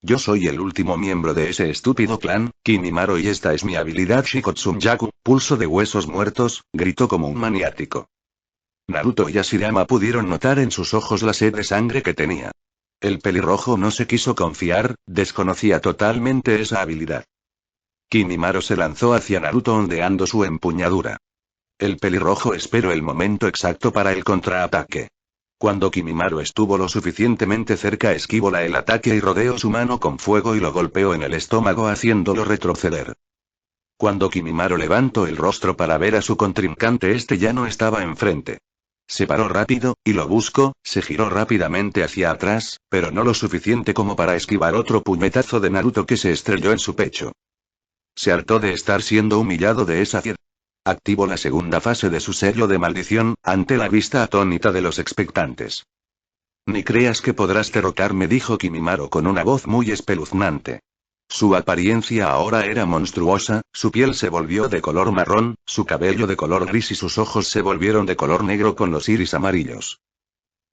Yo soy el último miembro de ese estúpido clan, Kimimaro, y esta es mi habilidad Shikotsunyaku, pulso de huesos muertos, gritó como un maniático. Naruto y Hashirama pudieron notar en sus ojos la sed de sangre que tenía. El pelirrojo no se quiso confiar, desconocía totalmente esa habilidad. Kimimaro se lanzó hacia Naruto ondeando su empuñadura. El pelirrojo esperó el momento exacto para el contraataque. Cuando Kimimaro estuvo lo suficientemente cerca, esquivó el ataque y rodeó su mano con fuego y lo golpeó en el estómago haciéndolo retroceder. Cuando Kimimaro levantó el rostro para ver a su contrincante, este ya no estaba enfrente. Se paró rápido, y lo buscó, se giró rápidamente hacia atrás, pero no lo suficiente como para esquivar otro puñetazo de Naruto que se estrelló en su pecho. Se hartó de estar siendo humillado de esa fiera. Activó la segunda fase de su sello de maldición, ante la vista atónita de los expectantes. Ni creas que podrás derrotarme, dijo Kimimaro con una voz muy espeluznante. Su apariencia ahora era monstruosa, su piel se volvió de color marrón, su cabello de color gris y sus ojos se volvieron de color negro con los iris amarillos.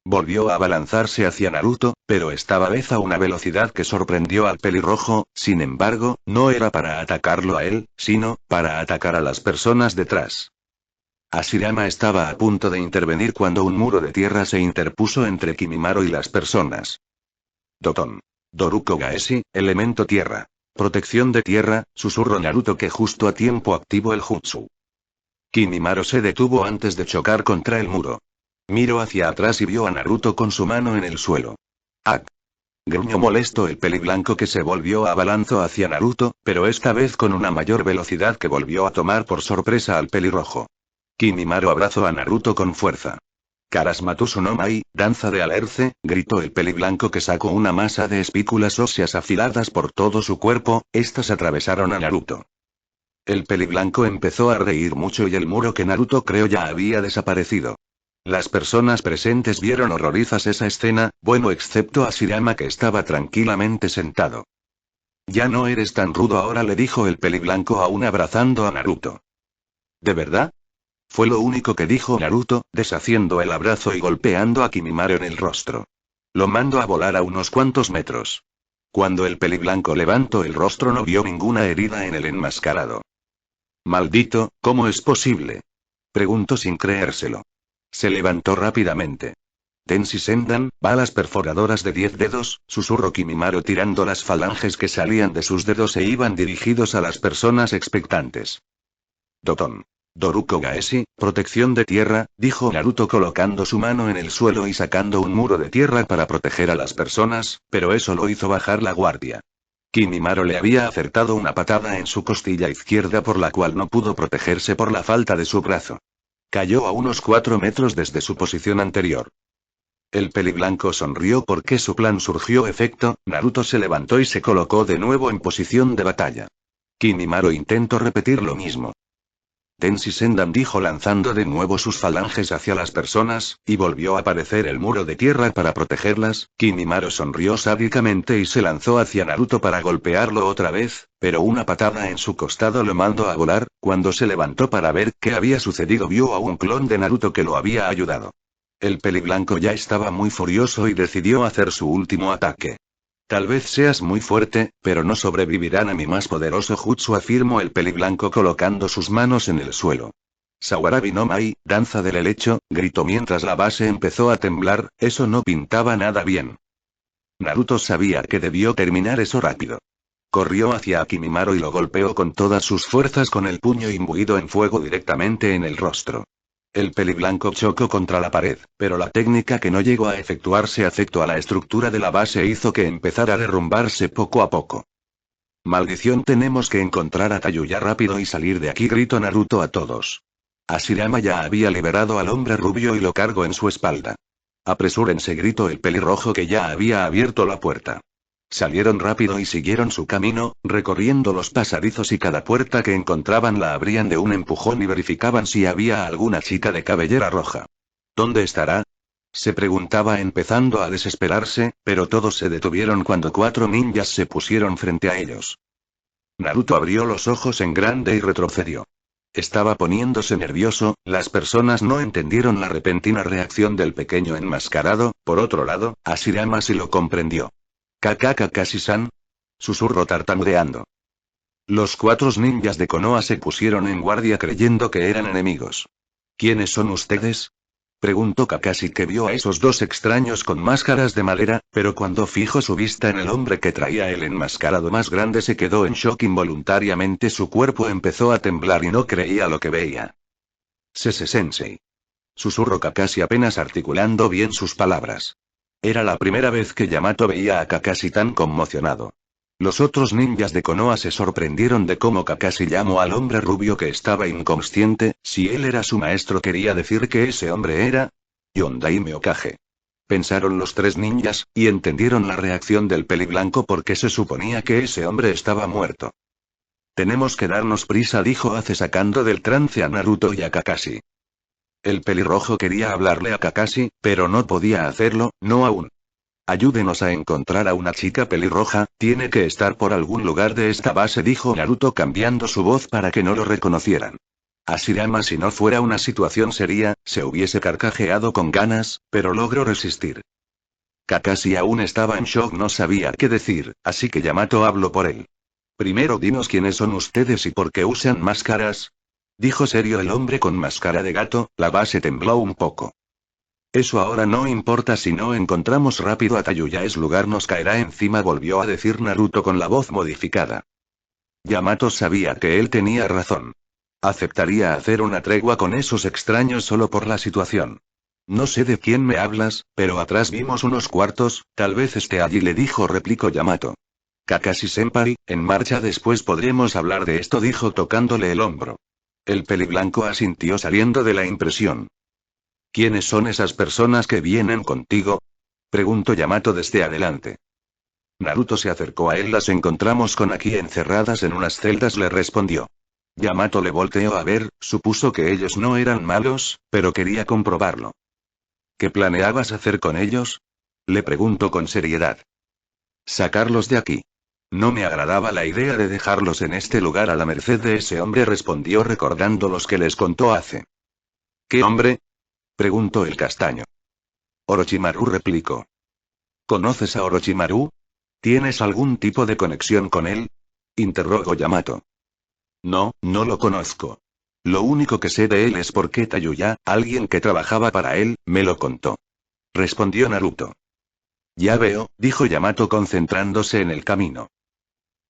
Volvió a abalanzarse hacia Naruto, pero esta vez a una velocidad que sorprendió al pelirrojo. Sin embargo, no era para atacarlo a él, sino para atacar a las personas detrás. Hashirama estaba a punto de intervenir cuando un muro de tierra se interpuso entre Kimimaro y las personas. Doton. Doruko Gaeshi, elemento tierra. Protección de tierra, susurró Naruto, que justo a tiempo activó el jutsu. Kimimaro se detuvo antes de chocar contra el muro. Miró hacia atrás y vio a Naruto con su mano en el suelo. ¡Ah! Gruñó molesto el peliblanco, que se volvió a abalanzó hacia Naruto, pero esta vez con una mayor velocidad que volvió a tomar por sorpresa al pelirrojo. Kimimaro abrazó a Naruto con fuerza. Karasmatusu no Mai, danza de alerce, gritó el peliblanco, que sacó una masa de espículas óseas afiladas por todo su cuerpo, estas atravesaron a Naruto. El peliblanco empezó a reír mucho y el muro que Naruto creó ya había desaparecido. Las personas presentes vieron horrorizadas esa escena, bueno, excepto Hashirama, que estaba tranquilamente sentado. Ya no eres tan rudo ahora, le dijo el peliblanco aún abrazando a Naruto. ¿De verdad? Fue lo único que dijo Naruto, deshaciendo el abrazo y golpeando a Kimimaro en el rostro. Lo mandó a volar a unos cuantos metros. Cuando el peliblanco levantó el rostro no vio ninguna herida en el enmascarado. Maldito, ¿cómo es posible? Preguntó sin creérselo. Se levantó rápidamente. Tenshi Sendan, balas perforadoras de 10 dedos, susurró Kimimaro tirando las falanges que salían de sus dedos e iban dirigidos a las personas expectantes. Doton. Doruko Gaeshi, protección de tierra, dijo Naruto colocando su mano en el suelo y sacando un muro de tierra para proteger a las personas, pero eso lo hizo bajar la guardia. Kimimaro le había acertado una patada en su costilla izquierda por la cual no pudo protegerse por la falta de su brazo. Cayó a unos 4 metros desde su posición anterior. El peliblanco sonrió porque su plan surgió efecto. Naruto se levantó y se colocó de nuevo en posición de batalla. Kimimaro intentó repetir lo mismo. Tenshi Sendan, dijo lanzando de nuevo sus falanges hacia las personas, y volvió a aparecer el muro de tierra para protegerlas. Kimimaro sonrió sádicamente y se lanzó hacia Naruto para golpearlo otra vez, pero una patada en su costado lo mandó a volar. Cuando se levantó para ver qué había sucedido, vio a un clon de Naruto que lo había ayudado. El peliblanco ya estaba muy furioso y decidió hacer su último ataque. Tal vez seas muy fuerte, pero no sobrevivirán a mi más poderoso jutsu, afirmó el peliblanco colocando sus manos en el suelo. Sawarabi no Mai, danza del helecho, gritó mientras la base empezó a temblar. Eso no pintaba nada bien. Naruto sabía que debió terminar eso rápido. Corrió hacia Kimimaro y lo golpeó con todas sus fuerzas con el puño imbuido en fuego directamente en el rostro. El peliblanco chocó contra la pared, pero la técnica que no llegó a efectuarse afectó a la estructura de la base e hizo que empezara a derrumbarse poco a poco. Maldición, tenemos que encontrar a Tayuya rápido y salir de aquí, gritó Naruto a todos. Hashirama ya había liberado al hombre rubio y lo cargó en su espalda. Apresúrense, gritó el pelirrojo, que ya había abierto la puerta. Salieron rápido y siguieron su camino, recorriendo los pasadizos y cada puerta que encontraban la abrían de un empujón y verificaban si había alguna chica de cabellera roja. ¿Dónde estará? Se preguntaba empezando a desesperarse, pero todos se detuvieron cuando 4 ninjas se pusieron frente a ellos. Naruto abrió los ojos en grande y retrocedió. Estaba poniéndose nervioso. Las personas no entendieron la repentina reacción del pequeño enmascarado. Por otro lado, Hashirama sí lo comprendió. Kakashi-san, Susurró tartamudeando. Los 4 ninjas de Konoha se pusieron en guardia creyendo que eran enemigos. ¿Quiénes son ustedes? Preguntó Kakashi, que vio a esos 2 extraños con máscaras de madera, pero cuando fijó su vista en el hombre que traía el enmascarado más grande se quedó en shock. Involuntariamente su cuerpo empezó a temblar y no creía lo que veía. Sensei. Susurró Kakashi apenas articulando bien sus palabras. Era la primera vez que Yamato veía a Kakashi tan conmocionado. Los otros ninjas de Konoha se sorprendieron de cómo Kakashi llamó al hombre rubio que estaba inconsciente. Si él era su maestro, quería decir que ese hombre era Yondaime Okage. Pensaron los 3 ninjas, y entendieron la reacción del peliblanco porque se suponía que ese hombre estaba muerto. Tenemos que darnos prisa, dijo Ace sacando del trance a Naruto y a Kakashi. El pelirrojo quería hablarle a Kakashi, pero no podía hacerlo, no aún. Ayúdenos a encontrar a una chica pelirroja, tiene que estar por algún lugar de esta base, dijo Naruto cambiando su voz para que no lo reconocieran. Hashirama, si no fuera una situación seria, se hubiese carcajeado con ganas, pero logró resistir. Kakashi aún estaba en shock, no sabía qué decir, así que Yamato habló por él. Primero dinos quiénes son ustedes y por qué usan máscaras. Dijo serio el hombre con máscara de gato. La base tembló un poco. Eso ahora no importa, si no encontramos rápido a Tayuya ese lugar nos caerá encima, volvió a decir Naruto con la voz modificada. Yamato sabía que él tenía razón. Aceptaría hacer una tregua con esos extraños solo por la situación. No sé de quién me hablas, pero atrás vimos unos cuartos, tal vez esté allí, le dijo, replicó Yamato. Kakashi-senpai, en marcha, después podremos hablar de esto, dijo tocándole el hombro. El peliblanco asintió saliendo de la impresión. ¿Quiénes son esas personas que vienen contigo? Preguntó Yamato desde adelante. Naruto se acercó a él. Las encontramos con Aki encerradas en unas celdas, le respondió. Yamato le volteó a ver, supuso que ellos no eran malos, pero quería comprobarlo. ¿Qué planeabas hacer con ellos? Le preguntó con seriedad. Sacarlos de aquí. No me agradaba la idea de dejarlos en este lugar a la merced de ese hombre, respondió recordando los que les contó Ace. ¿Qué hombre? Preguntó el castaño. Orochimaru, replicó. ¿Conoces a Orochimaru? ¿Tienes algún tipo de conexión con él? Interrogó Yamato. No, no lo conozco. Lo único que sé de él es porque Tayuya, alguien que trabajaba para él, me lo contó. Respondió Naruto. Ya veo, dijo Yamato concentrándose en el camino.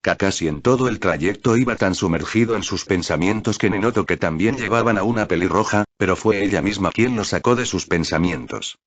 Kakashi en todo el trayecto iba tan sumergido en sus pensamientos que ni notó que también llevaban a una pelirroja, pero fue ella misma quien lo sacó de sus pensamientos.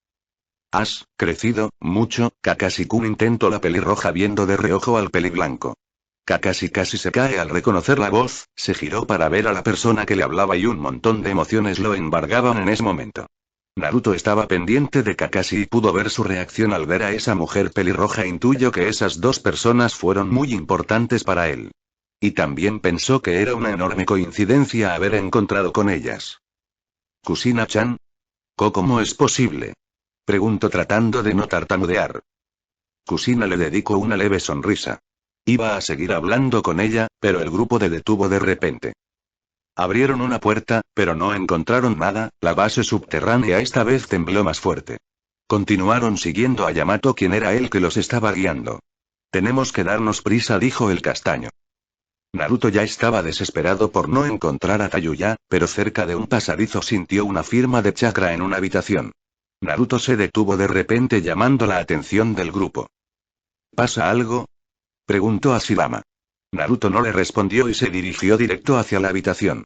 ¿Has crecido mucho, Kakashi-kun? Intentó la pelirroja viendo de reojo al peliblanco. Kakashi casi se cae al reconocer la voz, se giró para ver a la persona que le hablaba y un montón de emociones lo embargaban en ese momento. Naruto estaba pendiente de Kakashi y pudo ver su reacción al ver a esa mujer pelirroja. Intuyó que esas 2 personas fueron muy importantes para él. Y también pensó que era una enorme coincidencia haber encontrado con ellas. ¿Kusina-chan? ¿Cómo es posible? Preguntó tratando de no tartamudear. Kusina le dedicó una leve sonrisa. Iba a seguir hablando con ella, pero el grupo se detuvo de repente. Abrieron una puerta, pero no encontraron nada. La base subterránea esta vez tembló más fuerte. Continuaron siguiendo a Yamato, quien era el que los estaba guiando. Tenemos que darnos prisa, dijo el castaño. Naruto ya estaba desesperado por no encontrar a Tayuya, pero cerca de un pasadizo sintió una firma de chakra en una habitación. Naruto se detuvo de repente llamando la atención del grupo. ¿Pasa algo? Preguntó Hashirama. Naruto no le respondió y se dirigió directo hacia la habitación.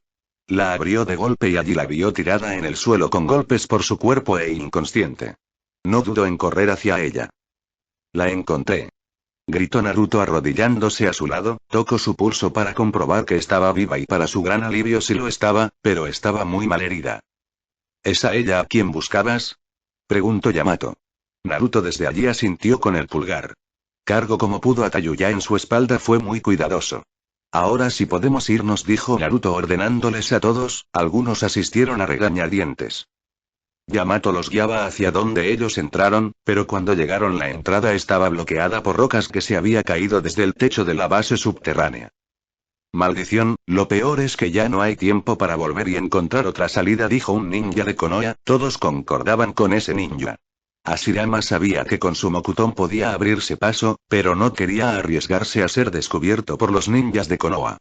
La abrió de golpe y allí la vio tirada en el suelo con golpes por su cuerpo e inconsciente. No dudó en correr hacia ella. La encontré. Gritó Naruto arrodillándose a su lado, tocó su pulso para comprobar que estaba viva y para su gran alivio sí lo estaba, pero estaba muy mal herida. ¿Es a ella a quien buscabas? Preguntó Yamato. Naruto desde allí asintió con el pulgar. Cargó como pudo a Tayuya en su espalda, fue muy cuidadoso. Ahora sí podemos irnos, dijo Naruto ordenándoles a todos. Algunos asistieron a regañadientes. Yamato los guiaba hacia donde ellos entraron, pero cuando llegaron la entrada estaba bloqueada por rocas que se había caído desde el techo de la base subterránea. Maldición, lo peor es que ya no hay tiempo para volver y encontrar otra salida, dijo un ninja de Konoha. Todos concordaban con ese ninja. Hashirama sabía que con su Mokuton podía abrirse paso, pero no quería arriesgarse a ser descubierto por los ninjas de Konoha.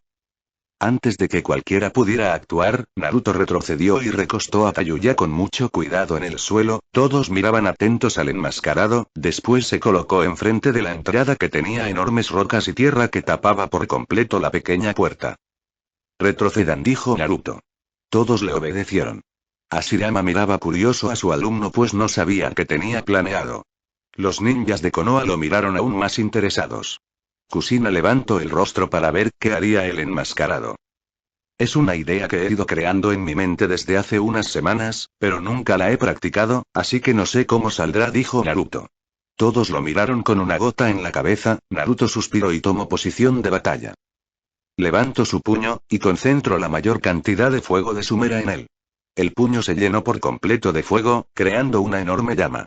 Antes de que cualquiera pudiera actuar, Naruto retrocedió y recostó a Tayuya con mucho cuidado en el suelo, todos miraban atentos al enmascarado, después se colocó enfrente de la entrada que tenía enormes rocas y tierra que tapaba por completo la pequeña puerta. Retrocedan, dijo Naruto. Todos le obedecieron. Hashirama miraba curioso a su alumno pues no sabía qué tenía planeado. Los ninjas de Konoha lo miraron aún más interesados. Kushina levantó el rostro para ver qué haría el enmascarado. Es una idea que he ido creando en mi mente desde hace unas semanas, pero nunca la he practicado, así que no sé cómo saldrá, dijo Naruto. Todos lo miraron con una gota en la cabeza, Naruto suspiró y tomó posición de batalla. Levanto su puño, y concentro la mayor cantidad de fuego de Sumera en él. El puño se llenó por completo de fuego, creando una enorme llama.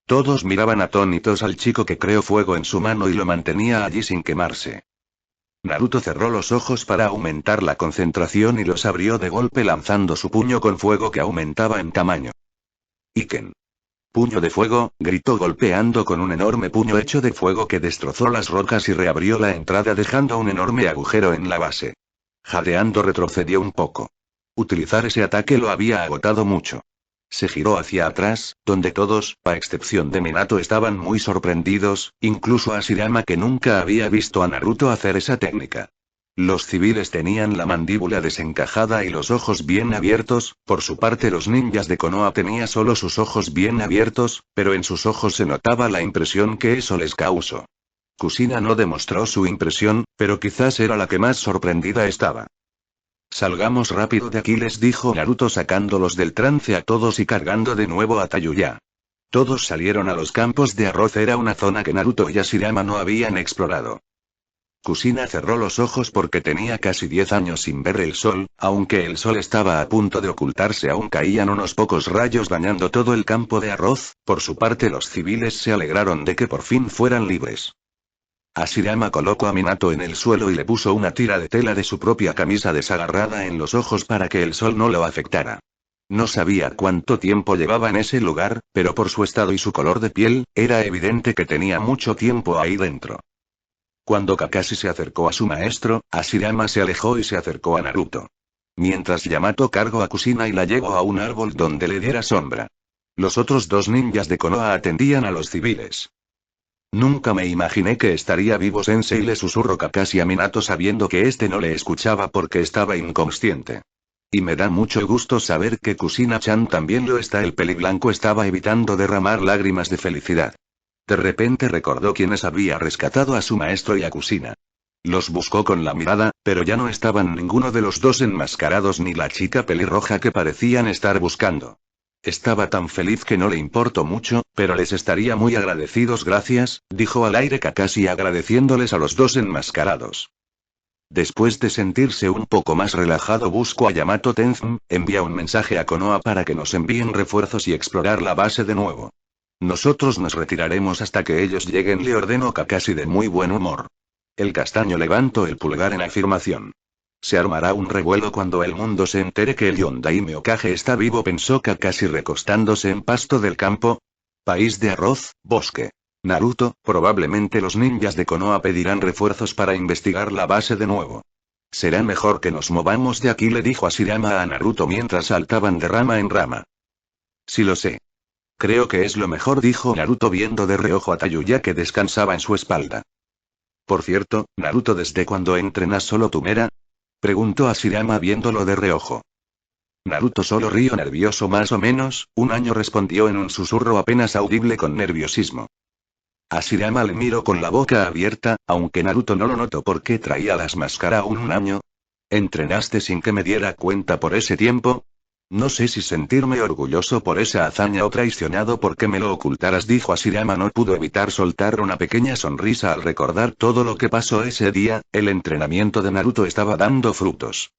Todos miraban atónitos al chico que creó fuego en su mano y lo mantenía allí sin quemarse. Naruto cerró los ojos para aumentar la concentración y los abrió de golpe lanzando su puño con fuego que aumentaba en tamaño. Iken. Puño de fuego, gritó golpeando con un enorme puño hecho de fuego que destrozó las rocas y reabrió la entrada dejando un enorme agujero en la base. Jadeando retrocedió un poco. Utilizar ese ataque lo había agotado mucho. Se giró hacia atrás, donde todos, a excepción de Minato, estaban muy sorprendidos, incluso Hashirama que nunca había visto a Naruto hacer esa técnica. Los civiles tenían la mandíbula desencajada y los ojos bien abiertos, por su parte los ninjas de Konoha tenían solo sus ojos bien abiertos, pero en sus ojos se notaba la impresión que eso les causó. Kushina no demostró su impresión, pero quizás era la que más sorprendida estaba. Salgamos rápido de aquí, les dijo Naruto sacándolos del trance a todos y cargando de nuevo a Tayuya. Todos salieron a los campos de arroz, era una zona que Naruto y Hashirama no habían explorado. Kushina cerró los ojos porque tenía casi 10 años sin ver el sol, aunque el sol estaba a punto de ocultarse aún caían unos pocos rayos bañando todo el campo de arroz, por su parte los civiles se alegraron de que por fin fueran libres. Hashirama colocó a Minato en el suelo y le puso una tira de tela de su propia camisa desagarrada en los ojos para que el sol no lo afectara. No sabía cuánto tiempo llevaba en ese lugar, pero por su estado y su color de piel, era evidente que tenía mucho tiempo ahí dentro. Cuando Kakashi se acercó a su maestro, Hashirama se alejó y se acercó a Naruto. Mientras Yamato cargó a Kushina y la llevó a un árbol donde le diera sombra. Los otros dos ninjas de Konoha atendían a los civiles. Nunca me imaginé que estaría vivo, Sensei, le susurró Kakashi a Minato sabiendo que este no le escuchaba porque estaba inconsciente. Y me da mucho gusto saber que Kushina-chan también lo está. El peliblanco estaba evitando derramar lágrimas de felicidad. De repente recordó quiénes había rescatado a su maestro y a Kushina. Los buscó con la mirada, pero ya no estaban ninguno de los dos enmascarados ni la chica pelirroja que parecían estar buscando. Estaba tan feliz que no le importó mucho, pero les estaría muy agradecidos. Gracias, dijo al aire Kakashi agradeciéndoles a los dos enmascarados. Después de sentirse un poco más relajado buscó a Yamato Tenzin, envía un mensaje a Konoha para que nos envíen refuerzos y explorar la base de nuevo. Nosotros nos retiraremos hasta que ellos lleguen, le ordenó Kakashi de muy buen humor. El castaño levantó el pulgar en afirmación. Se armará un revuelo cuando el mundo se entere que el Yondaime Hokage está vivo, pensó Kakashi recostándose en pasto del campo. País de arroz, bosque. Naruto, probablemente los ninjas de Konoha pedirán refuerzos para investigar la base de nuevo. Será mejor que nos movamos de aquí, le dijo Hashirama a Naruto mientras saltaban de rama en rama. Sí lo sé. Creo que es lo mejor, dijo Naruto viendo de reojo a Tayuya que descansaba en su espalda. Por cierto, Naruto, ¿desde cuándo entrenas solo Tumera? Preguntó Hashirama viéndolo de reojo. Naruto solo rió nervioso, más o menos, un año, respondió en un susurro apenas audible con nerviosismo. Hashirama le miró con la boca abierta, aunque Naruto no lo notó porque traía las máscaras aún un año. ¿Entrenaste sin que me diera cuenta por ese tiempo? No sé si sentirme orgulloso por esa hazaña o traicionado porque me lo ocultaras, dijo Hashirama. No pudo evitar soltar una pequeña sonrisa al recordar todo lo que pasó ese día. El entrenamiento de Naruto estaba dando frutos.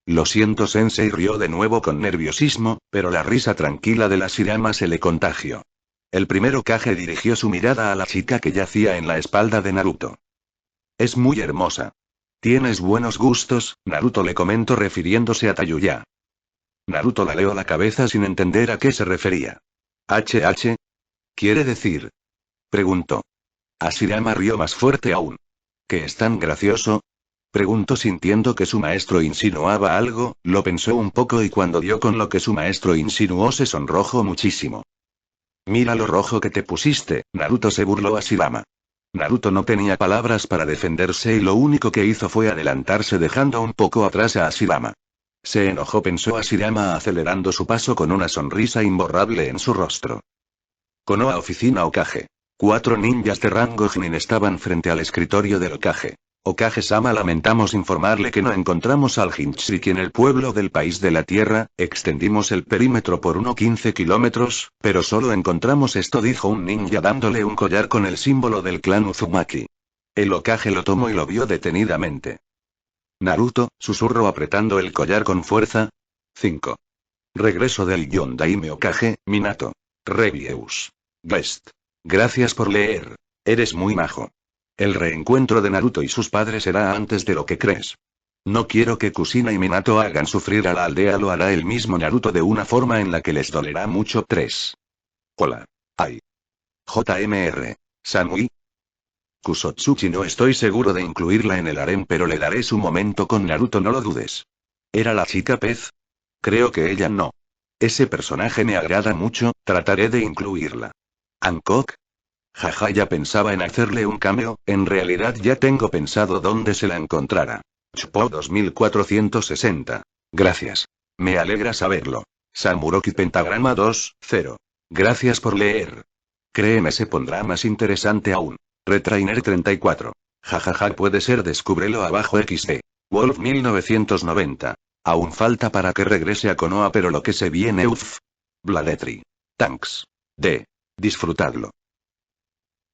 Lo siento, Sensei, rió de nuevo con nerviosismo, pero la risa tranquila de Hashirama se le contagió. El primer Hokage dirigió su mirada a la chica que yacía en la espalda de Naruto. Es muy hermosa. Tienes buenos gustos, Naruto le comentó refiriéndose a Tayuya. Naruto laleó la cabeza sin entender a qué se refería. ¿Quiere decir? Preguntó. Hashirama rió más fuerte aún. ¿Que es tan gracioso? Preguntó sintiendo que su maestro insinuaba algo, lo pensó un poco y cuando dio con lo que su maestro insinuó se sonrojó muchísimo. Mira lo rojo que te pusiste, Naruto, se burló Hashirama. Naruto no tenía palabras para defenderse y lo único que hizo fue adelantarse dejando un poco atrás a Hashirama. Se enojó, pensó Hashirama acelerando su paso con una sonrisa imborrable en su rostro. Konoha Oficina Hokage. 4 ninjas de rango Chunin estaban frente al escritorio del Hokage. Hokage-sama, lamentamos informarle que no encontramos al Jinchuriki en el pueblo del país de la tierra, extendimos el perímetro por 15 kilómetros, pero solo encontramos esto, dijo un ninja dándole un collar con el símbolo del clan Uzumaki. El Hokage lo tomó y lo vio detenidamente. Naruto, susurró apretando el collar con fuerza. 5. Regreso del Yondaime Hokage, Minato. Reviews. Guest. Gracias por leer. Eres muy majo. El reencuentro de Naruto y sus padres será antes de lo que crees. No quiero que Kushina y Minato hagan sufrir a la aldea, lo hará el mismo Naruto de una forma en la que les dolerá mucho. 3. Hola. Ay. JMR. Sanui. Kusotsuchi, no estoy seguro de incluirla en el harem, pero le daré su momento con Naruto, no lo dudes. ¿Era la chica pez? Creo que ella no. Ese personaje me agrada mucho, trataré de incluirla. ¿Hancock? Jaja, ya pensaba en hacerle un cameo, en realidad ya tengo pensado dónde se la encontrará. Chupo 2460. Gracias. Me alegra saberlo. Samuroki Pentagrama 2-0. Gracias por leer. Créeme, se pondrá más interesante aún. Retrainer 34. Jajaja, puede ser, descúbrelo abajo XD. Wolf 1990. Aún falta para que regrese a Konoha, pero lo que se viene, uff. Bladetri. Thanks. Disfrutadlo.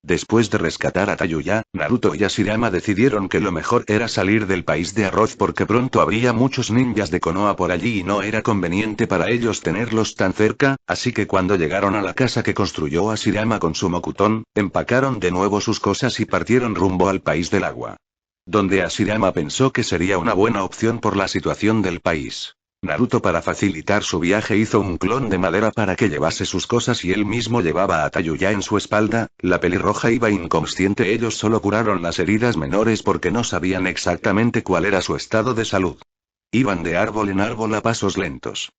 Después de rescatar a Tayuya, Naruto y Hashirama decidieron que lo mejor era salir del país de arroz porque pronto habría muchos ninjas de Konoha por allí y no era conveniente para ellos tenerlos tan cerca, así que cuando llegaron a la casa que construyó Hashirama con su Mokuton, empacaron de nuevo sus cosas y partieron rumbo al país del agua. Donde Hashirama pensó que sería una buena opción por la situación del país. Naruto, para facilitar su viaje, hizo un clon de madera para que llevase sus cosas y él mismo llevaba a Tayuya en su espalda. La pelirroja iba inconsciente, ellos solo curaron las heridas menores porque no sabían exactamente cuál era su estado de salud. Iban de árbol en árbol a pasos lentos.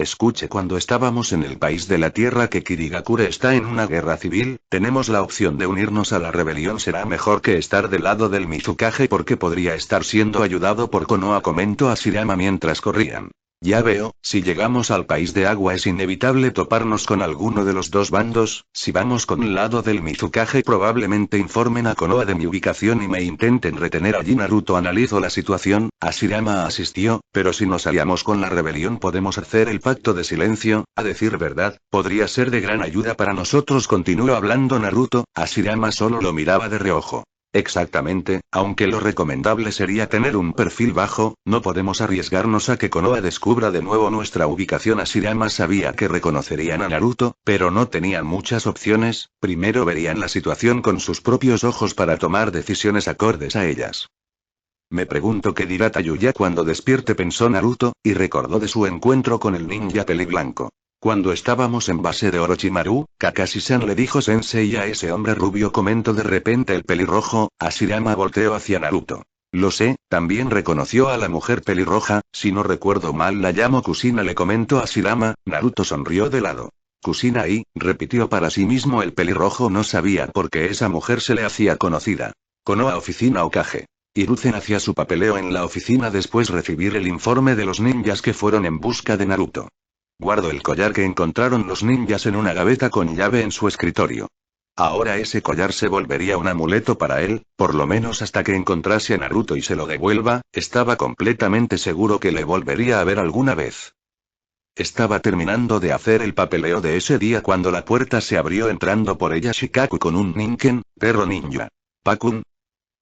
Escuche, cuando estábamos en el país de la tierra que Kirigakure está en una guerra civil, tenemos la opción de unirnos a la rebelión. Será mejor que estar del lado del Mizukage porque podría estar siendo ayudado por Konoha, comentó Hashirama mientras corrían. Ya veo, si llegamos al país de agua es inevitable toparnos con alguno de los dos bandos. Si vamos con el lado del Mizukage probablemente informen a Konoha de mi ubicación y me intenten retener allí. Naruto analizó la situación. Hashirama asistió, pero si nos aliamos con la rebelión podemos hacer el pacto de silencio, a decir verdad, podría ser de gran ayuda para nosotros, continuó hablando Naruto. Hashirama solo lo miraba de reojo. Exactamente, aunque lo recomendable sería tener un perfil bajo, no podemos arriesgarnos a que Konoha descubra de nuevo nuestra ubicación. Hashirama sabía que reconocerían a Naruto, pero no tenían muchas opciones. Primero verían la situación con sus propios ojos para tomar decisiones acordes a ellas. Me pregunto qué dirá Tayuya cuando despierte, pensó Naruto, y recordó de su encuentro con el ninja peliblanco. Cuando estábamos en base de Orochimaru, Kakashi-san le dijo sensei a ese hombre rubio, comentó de repente el pelirrojo. Hashirama volteó hacia Naruto. Lo sé, también reconoció a la mujer pelirroja, si no recuerdo mal la llamo Kushina, le comentó Hashirama. Naruto sonrió de lado. Kushina, y, repitió para sí mismo el pelirrojo, no sabía por qué esa mujer se le hacía conocida. Konoha Oficina Hokage. Hiruzen hacía su papeleo en la oficina después recibir el informe de los ninjas que fueron en busca de Naruto. Guardó el collar que encontraron los ninjas en una gaveta con llave en su escritorio. Ahora ese collar se volvería un amuleto para él, por lo menos hasta que encontrase a Naruto y se lo devuelva. Estaba completamente seguro que le volvería a ver alguna vez. Estaba terminando de hacer el papeleo de ese día cuando la puerta se abrió, entrando por ella Shikaku con un Ninken, perro ninja. ¿Pakun?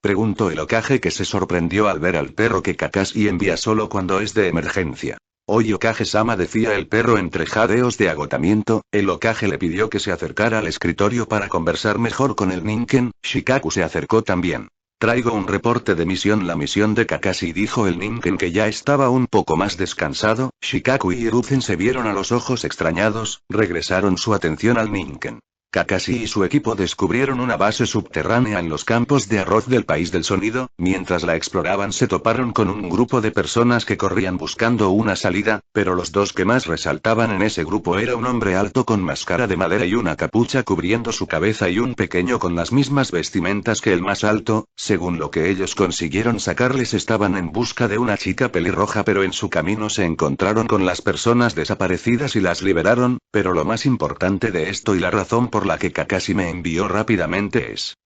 Preguntó el Hokage, que se sorprendió al ver al perro que Kakashi envía solo cuando es de emergencia. Oye Hokage-sama, decía el perro entre jadeos de agotamiento. El Hokage le pidió que se acercara al escritorio para conversar mejor con el Ninken. Shikaku se acercó también. Traigo un reporte de misión, la misión de Kakashi, dijo el Ninken, que ya estaba un poco más descansado. Shikaku y Hiruzen se vieron a los ojos extrañados, regresaron su atención al Ninken. Kakashi y su equipo descubrieron una base subterránea en los campos de arroz del País del Sonido. Mientras la exploraban se toparon con un grupo de personas que corrían buscando una salida, pero los dos que más resaltaban en ese grupo era un hombre alto con máscara de madera y una capucha cubriendo su cabeza y un pequeño con las mismas vestimentas que el más alto. Según lo que ellos consiguieron sacarles, estaban en busca de una chica pelirroja, pero en su camino se encontraron con las personas desaparecidas y las liberaron, pero lo más importante de esto y la razón por la que Kakashi me envió rápidamente es...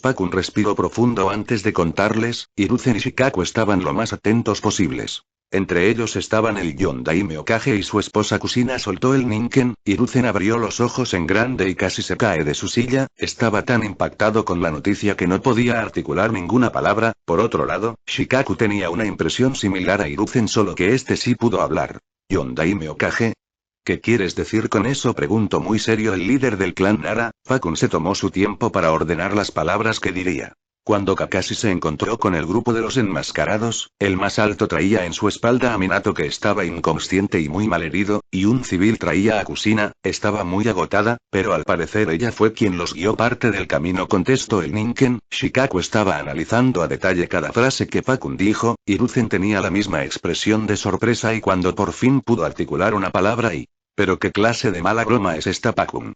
Pakun respiró profundo antes de contarles. Hiruzen y Shikaku estaban lo más atentos posibles. Entre ellos estaban el Yondaime Hokage y su esposa Kusina. Soltó el Ninken. Hiruzen abrió los ojos en grande y casi se cae de su silla. Estaba tan impactado con la noticia que no podía articular ninguna palabra. Por otro lado, Shikaku tenía una impresión similar a Hiruzen, solo que este sí pudo hablar. ¿Yondaime Hokage? ¿Qué quieres decir con eso?, preguntó muy serio el líder del clan Nara. Pakun se tomó su tiempo para ordenar las palabras que diría. Cuando Kakashi se encontró con el grupo de los enmascarados, el más alto traía en su espalda a Minato, que estaba inconsciente y muy malherido, y un civil traía a Kusina. Estaba muy agotada, pero al parecer ella fue quien los guió parte del camino, contestó el Ninken. Shikaku estaba analizando a detalle cada frase que Pakun dijo. Hiruzen tenía la misma expresión de sorpresa y cuando por fin pudo articular una palabra y... ¿Pero qué clase de mala broma es esta, Pakun?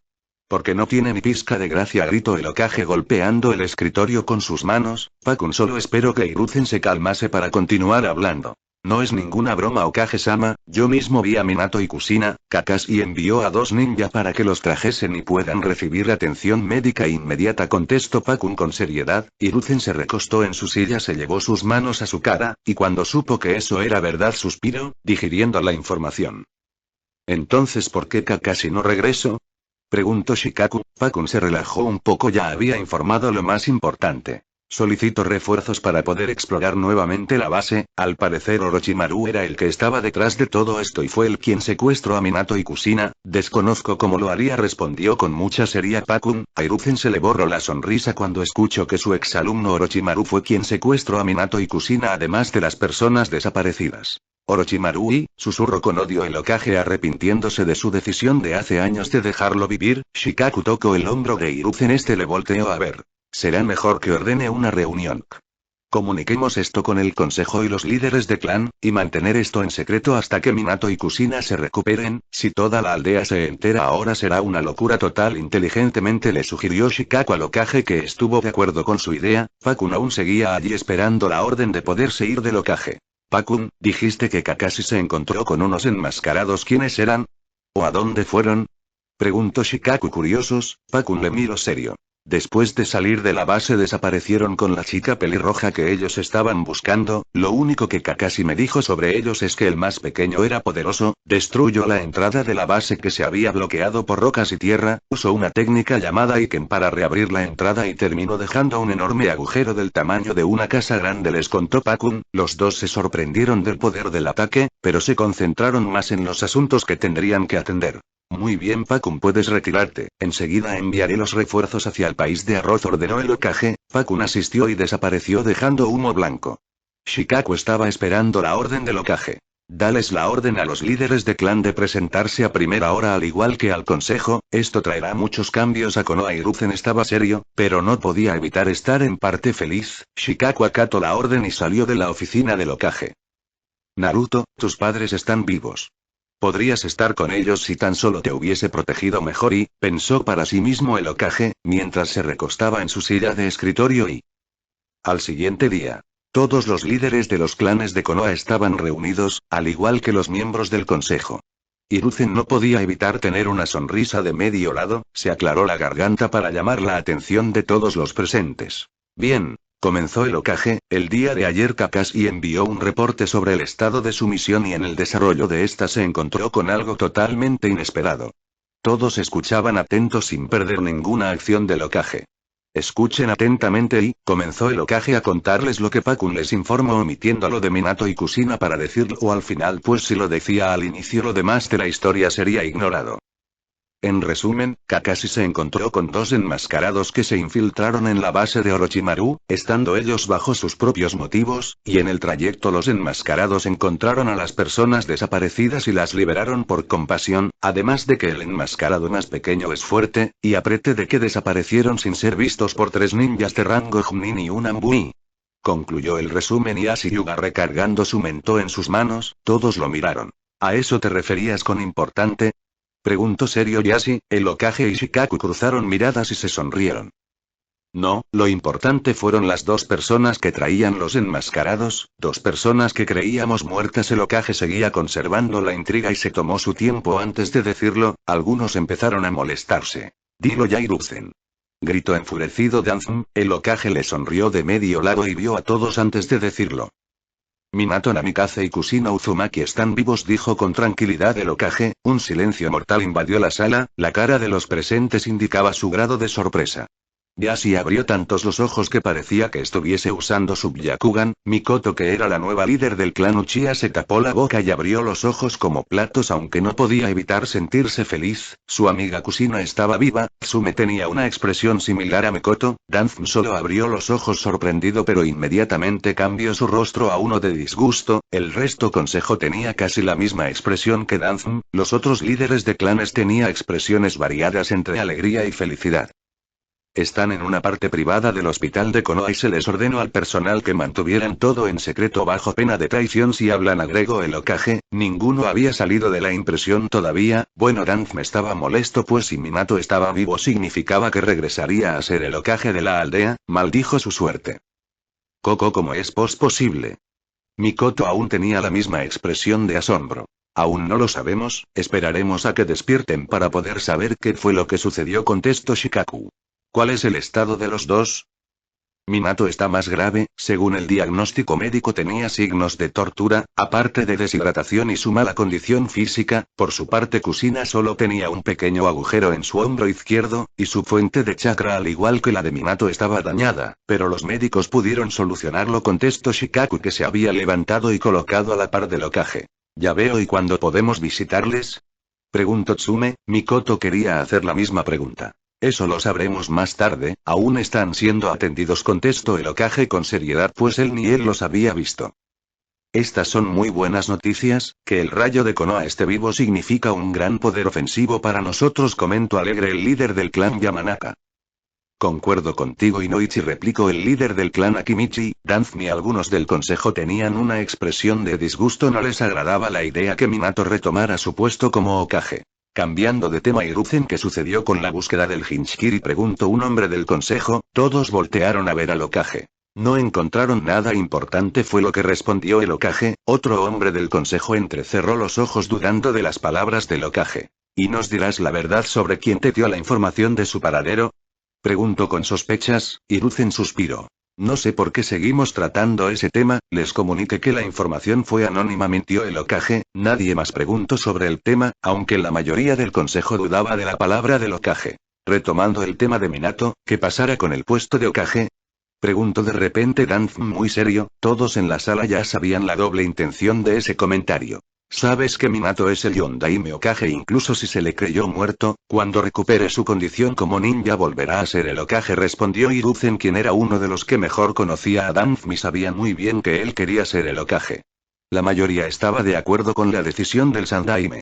Porque no tiene ni pizca de gracia, gritó el Hokage golpeando el escritorio con sus manos. Pakun solo esperó que Hiruzen se calmase para continuar hablando. No es ninguna broma, Hokage-sama, yo mismo vi a Minato y Kusina. Kakashi envió a 2 ninja para que los trajesen y puedan recibir atención médica inmediata, contestó Pakun con seriedad. Hiruzen se recostó en su silla, se llevó sus manos a su cara, y cuando supo que eso era verdad suspiró, digiriendo la información. Entonces, ¿por qué Kakashi no regresó?, preguntó Shikaku. Pakun se relajó un poco, ya había informado lo más importante. Solicito refuerzos para poder explorar nuevamente la base. Al parecer Orochimaru era el que estaba detrás de todo esto y fue el quien secuestró a Minato y Kusina. Desconozco cómo lo haría, respondió con mucha seriedad Pakun. A Hiruzen se le borró la sonrisa cuando escuchó que su exalumno Orochimaru fue quien secuestró a Minato y Kusina, además de las personas desaparecidas. Orochimaru, y susurró con odio el Hokage, arrepintiéndose de su decisión de hace años de dejarlo vivir. Shikaku tocó el hombro de Hiruzen, este le volteó a ver. Será mejor que ordene una reunión. Comuniquemos esto con el consejo y los líderes de clan, y mantener esto en secreto hasta que Minato y Kusina se recuperen. Si toda la aldea se entera ahora será una locura total, inteligentemente le sugirió Shikaku al Hokage, que estuvo de acuerdo con su idea. Pakun aún seguía allí esperando la orden de poderse ir del Hokage. Pakun, dijiste que Kakashi se encontró con unos enmascarados, ¿quiénes eran? ¿O a dónde fueron?, preguntó Shikaku curiosos. Pakun le miró serio. Después de salir de la base desaparecieron con la chica pelirroja que ellos estaban buscando. Lo único que Kakashi me dijo sobre ellos es que el más pequeño era poderoso, destruyó la entrada de la base que se había bloqueado por rocas y tierra, usó una técnica llamada Iken para reabrir la entrada y terminó dejando un enorme agujero del tamaño de una casa grande, les contó Pakun. Los dos se sorprendieron del poder del ataque, pero se concentraron más en los asuntos que tendrían que atender. Muy bien, Pakun, puedes retirarte. Enseguida enviaré los refuerzos hacia el país de arroz, ordenó el Hokage. Pakun asistió y desapareció dejando humo blanco. Shikaku estaba esperando la orden del Hokage. Dales la orden a los líderes de clan de presentarse a primera hora al igual que al consejo, esto traerá muchos cambios a Konoha. Hiruzen estaba serio, pero no podía evitar estar en parte feliz. Shikaku acató la orden y salió de la oficina del Hokage. Naruto, tus padres están vivos. Podrías estar con ellos si tan solo te hubiese protegido mejor, y, pensó para sí mismo el Hokage, mientras se recostaba en su silla de escritorio y... Al siguiente día, todos los líderes de los clanes de Konoha estaban reunidos, al igual que los miembros del consejo. Hiruzen no podía evitar tener una sonrisa de medio lado, se aclaró la garganta para llamar la atención de todos los presentes. Bien. Comenzó el Hokage, el día de ayer Kakashi envió un reporte sobre el estado de su misión y en el desarrollo de esta se encontró con algo totalmente inesperado. Todos escuchaban atentos sin perder ninguna acción del Hokage. Escuchen atentamente y, comenzó el Hokage a contarles lo que Pakun les informó, omitiendo lo de Minato y Kusina para decirlo al final, pues si lo decía al inicio lo demás de la historia sería ignorado. En resumen, Kakashi se encontró con dos enmascarados que se infiltraron en la base de Orochimaru, estando ellos bajo sus propios motivos, y en el trayecto los enmascarados encontraron a las personas desaparecidas y las liberaron por compasión, además de que el enmascarado más pequeño es fuerte, y aparte de que desaparecieron sin ser vistos por 3 ninjas de rango Chunin y un Ambui. Concluyó el resumen y Ashiyuga recargando su mentó en sus manos, todos lo miraron. ¿A eso te referías con importante? Preguntó serio Yashi. El Hokage y Shikaku cruzaron miradas y se sonrieron. No, lo importante fueron las dos personas que traían los enmascarados, dos personas que creíamos muertas. El Hokage seguía conservando la intriga y se tomó su tiempo antes de decirlo. Algunos empezaron a molestarse. Dilo ya, Hiruzen. Gritó enfurecido Danzum. El Hokage le sonrió de medio lado y vio a todos antes de decirlo. Minato Namikaze y Kushina Uzumaki están vivos, dijo con tranquilidad el Hokage. Un silencio mortal invadió la sala, la cara de los presentes indicaba su grado de sorpresa. Yashi abrió tantos los ojos que parecía que estuviese usando su Byakugan. Mikoto, que era la nueva líder del clan Uchiha, se tapó la boca y abrió los ojos como platos, aunque no podía evitar sentirse feliz. Su amiga Kushina estaba viva. Tsume tenía una expresión similar a Mikoto. Danzum solo abrió los ojos sorprendido, pero inmediatamente cambió su rostro a uno de disgusto. El resto consejo tenía casi la misma expresión que Danzum. Los otros líderes de clanes tenían expresiones variadas entre alegría y felicidad. Están en una parte privada del hospital de Konoha y se les ordenó al personal que mantuvieran todo en secreto bajo pena de traición si hablan, agregó el Hokage. Ninguno había salido de la impresión todavía. Bueno, Danzum estaba molesto, pues si Minato estaba vivo significaba que regresaría a ser el Hokage de la aldea. Maldijo su suerte. Coco, ¿cómo es posible? Mikoto aún tenía la misma expresión de asombro. Aún no lo sabemos, esperaremos a que despierten para poder saber qué fue lo que sucedió, contestó Shikaku. ¿Cuál es el estado de los dos? Minato está más grave. Según el diagnóstico médico tenía signos de tortura, aparte de deshidratación y su mala condición física. Por su parte Kushina solo tenía un pequeño agujero en su hombro izquierdo, y su fuente de chakra al igual que la de Minato estaba dañada, pero los médicos pudieron solucionarlo, contestó Shikaku, que se había levantado y colocado a la par del Hokage. Ya veo. ¿Y cuándo podemos visitarles? Preguntó Tsume. Mikoto quería hacer la misma pregunta. Eso lo sabremos más tarde. Aún están siendo atendidos, contestó el Hokage con seriedad, pues él ni él los había visto. Estas son muy buenas noticias. Que el rayo de Konoha esté vivo significa un gran poder ofensivo para nosotros, comentó alegre el líder del clan Yamanaka. Concuerdo contigo, Inoichi, replicó el líder del clan Akimichi. Danzum y algunos del consejo tenían una expresión de disgusto. No les agradaba la idea que Minato retomara su puesto como Hokage. Cambiando de tema, Hiruzen, ¿qué sucedió con la búsqueda del Hinchikiri?, preguntó un hombre del consejo. Todos voltearon a ver al Hokage. No encontraron nada importante, fue lo que respondió el Hokage. Otro hombre del consejo entrecerró los ojos dudando de las palabras del Hokage. ¿Y nos dirás la verdad sobre quién te dio la información de su paradero? Preguntó con sospechas. Hiruzen suspiró. No sé por qué seguimos tratando ese tema. Les comuniqué que la información fue anónima, mintió el Hokage. Nadie más preguntó sobre el tema, aunque la mayoría del consejo dudaba de la palabra del Hokage. Retomando el tema de Minato, ¿qué pasará con el puesto de Hokage? Preguntó de repente Danzum muy serio. Todos en la sala ya sabían la doble intención de ese comentario. Sabes que Minato es el Yondaime Hokage, incluso si se le creyó muerto, cuando recupere su condición como ninja volverá a ser el Hokage, respondió Hiruzen, quien era uno de los que mejor conocía a Danzum y sabía muy bien que él quería ser el Hokage. La mayoría estaba de acuerdo con la decisión del Sandaime.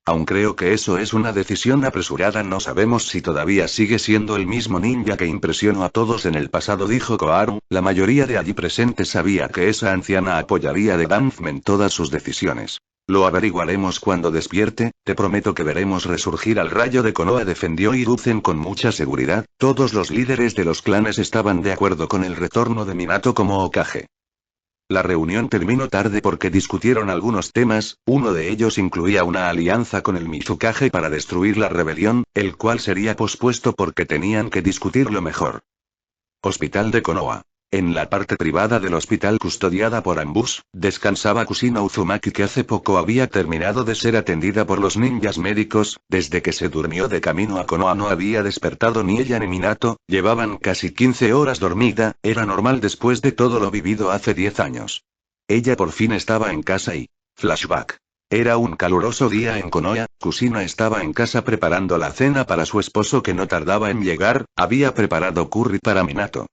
Aún creo que eso es una decisión apresurada. No sabemos si todavía sigue siendo el mismo ninja que impresionó a todos en el pasado, dijo Koharu. La mayoría de allí presentes sabía que esa anciana apoyaría de Danzum en todas sus decisiones. Lo averiguaremos cuando despierte. Te prometo que veremos resurgir al rayo de Konoha, defendió Hiruzen con mucha seguridad. Todos los líderes de los clanes estaban de acuerdo con el retorno de Minato como Hokage. La reunión terminó tarde porque discutieron algunos temas. Uno de ellos incluía una alianza con el Mizukage para destruir la rebelión, el cual sería pospuesto porque tenían que discutirlo mejor. Hospital de Konoha. En la parte privada del hospital custodiada por ambos, descansaba Kushina Uzumaki, que hace poco había terminado de ser atendida por los ninjas médicos. Desde que se durmió de camino a Konoha no había despertado ni ella ni Minato. Llevaban casi 15 horas dormida. Era normal después de todo lo vivido hace 10 años. Ella por fin estaba en casa y... Flashback. Era un caluroso día en Konoha. Kusina estaba en casa preparando la cena para su esposo que no tardaba en llegar. Había preparado curry para Minato.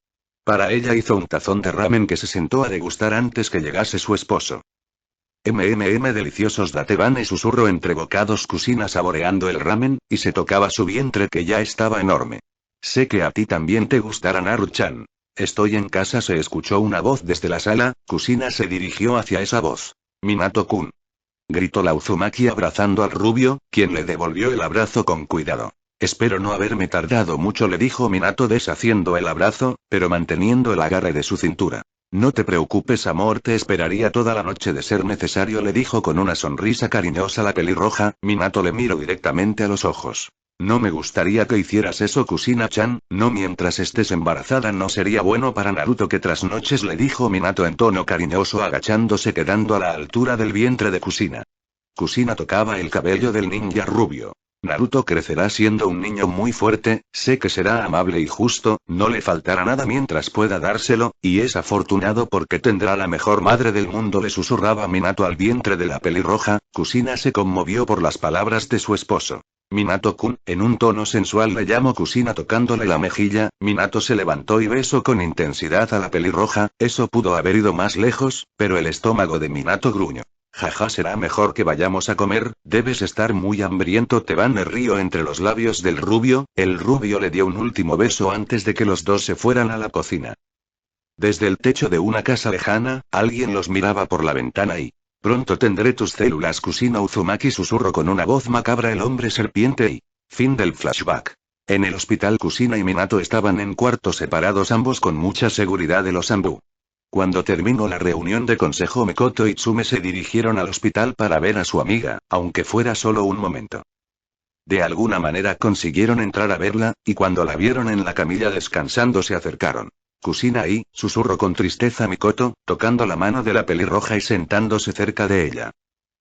Para ella hizo un tazón de ramen que se sentó a degustar antes que llegase su esposo. Deliciosos datebane, susurró entre bocados Kusina saboreando el ramen, y se tocaba su vientre que ya estaba enorme. Sé que a ti también te gustará, Naru-chan. Estoy en casa, se escuchó una voz desde la sala. Kusina se dirigió hacia esa voz. Minato-kun. Gritó la Uzumaki abrazando al rubio, quien le devolvió el abrazo con cuidado. Espero no haberme tardado mucho, le dijo Minato deshaciendo el abrazo, pero manteniendo el agarre de su cintura. No te preocupes, amor, te esperaría toda la noche de ser necesario, le dijo con una sonrisa cariñosa la pelirroja. Minato le miró directamente a los ojos. No me gustaría que hicieras eso, Kusina-chan, no mientras estés embarazada, no sería bueno para Naruto que trasnoches, le dijo Minato en tono cariñoso agachándose quedando a la altura del vientre de Kusina. Kusina tocaba el cabello del ninja rubio. Naruto crecerá siendo un niño muy fuerte, sé que será amable y justo, no le faltará nada mientras pueda dárselo, y es afortunado porque tendrá la mejor madre del mundo, le susurraba Minato al vientre de la pelirroja. Kusina se conmovió por las palabras de su esposo. Minato-kun, en un tono sensual le llamó Kusina tocándole la mejilla. Minato se levantó y besó con intensidad a la pelirroja. Eso pudo haber ido más lejos, pero el estómago de Minato gruñó. Jaja, será mejor que vayamos a comer, debes estar muy hambriento. Tebane rió entre los labios del rubio. El rubio le dio un último beso antes de que los dos se fueran a la cocina. Desde el techo de una casa lejana, alguien los miraba por la ventana y... Pronto tendré tus células, Kusina Uzumaki, susurró con una voz macabra el hombre serpiente y... Fin del flashback. En el hospital, Kusina y Minato estaban en cuartos separados, ambos con mucha seguridad de los Anbu. Cuando terminó la reunión de consejo, Mikoto y Tsume se dirigieron al hospital para ver a su amiga, aunque fuera solo un momento. De alguna manera consiguieron entrar a verla, y cuando la vieron en la camilla descansando se acercaron. Kusina y, susurró con tristeza Mikoto, tocando la mano de la pelirroja y sentándose cerca de ella.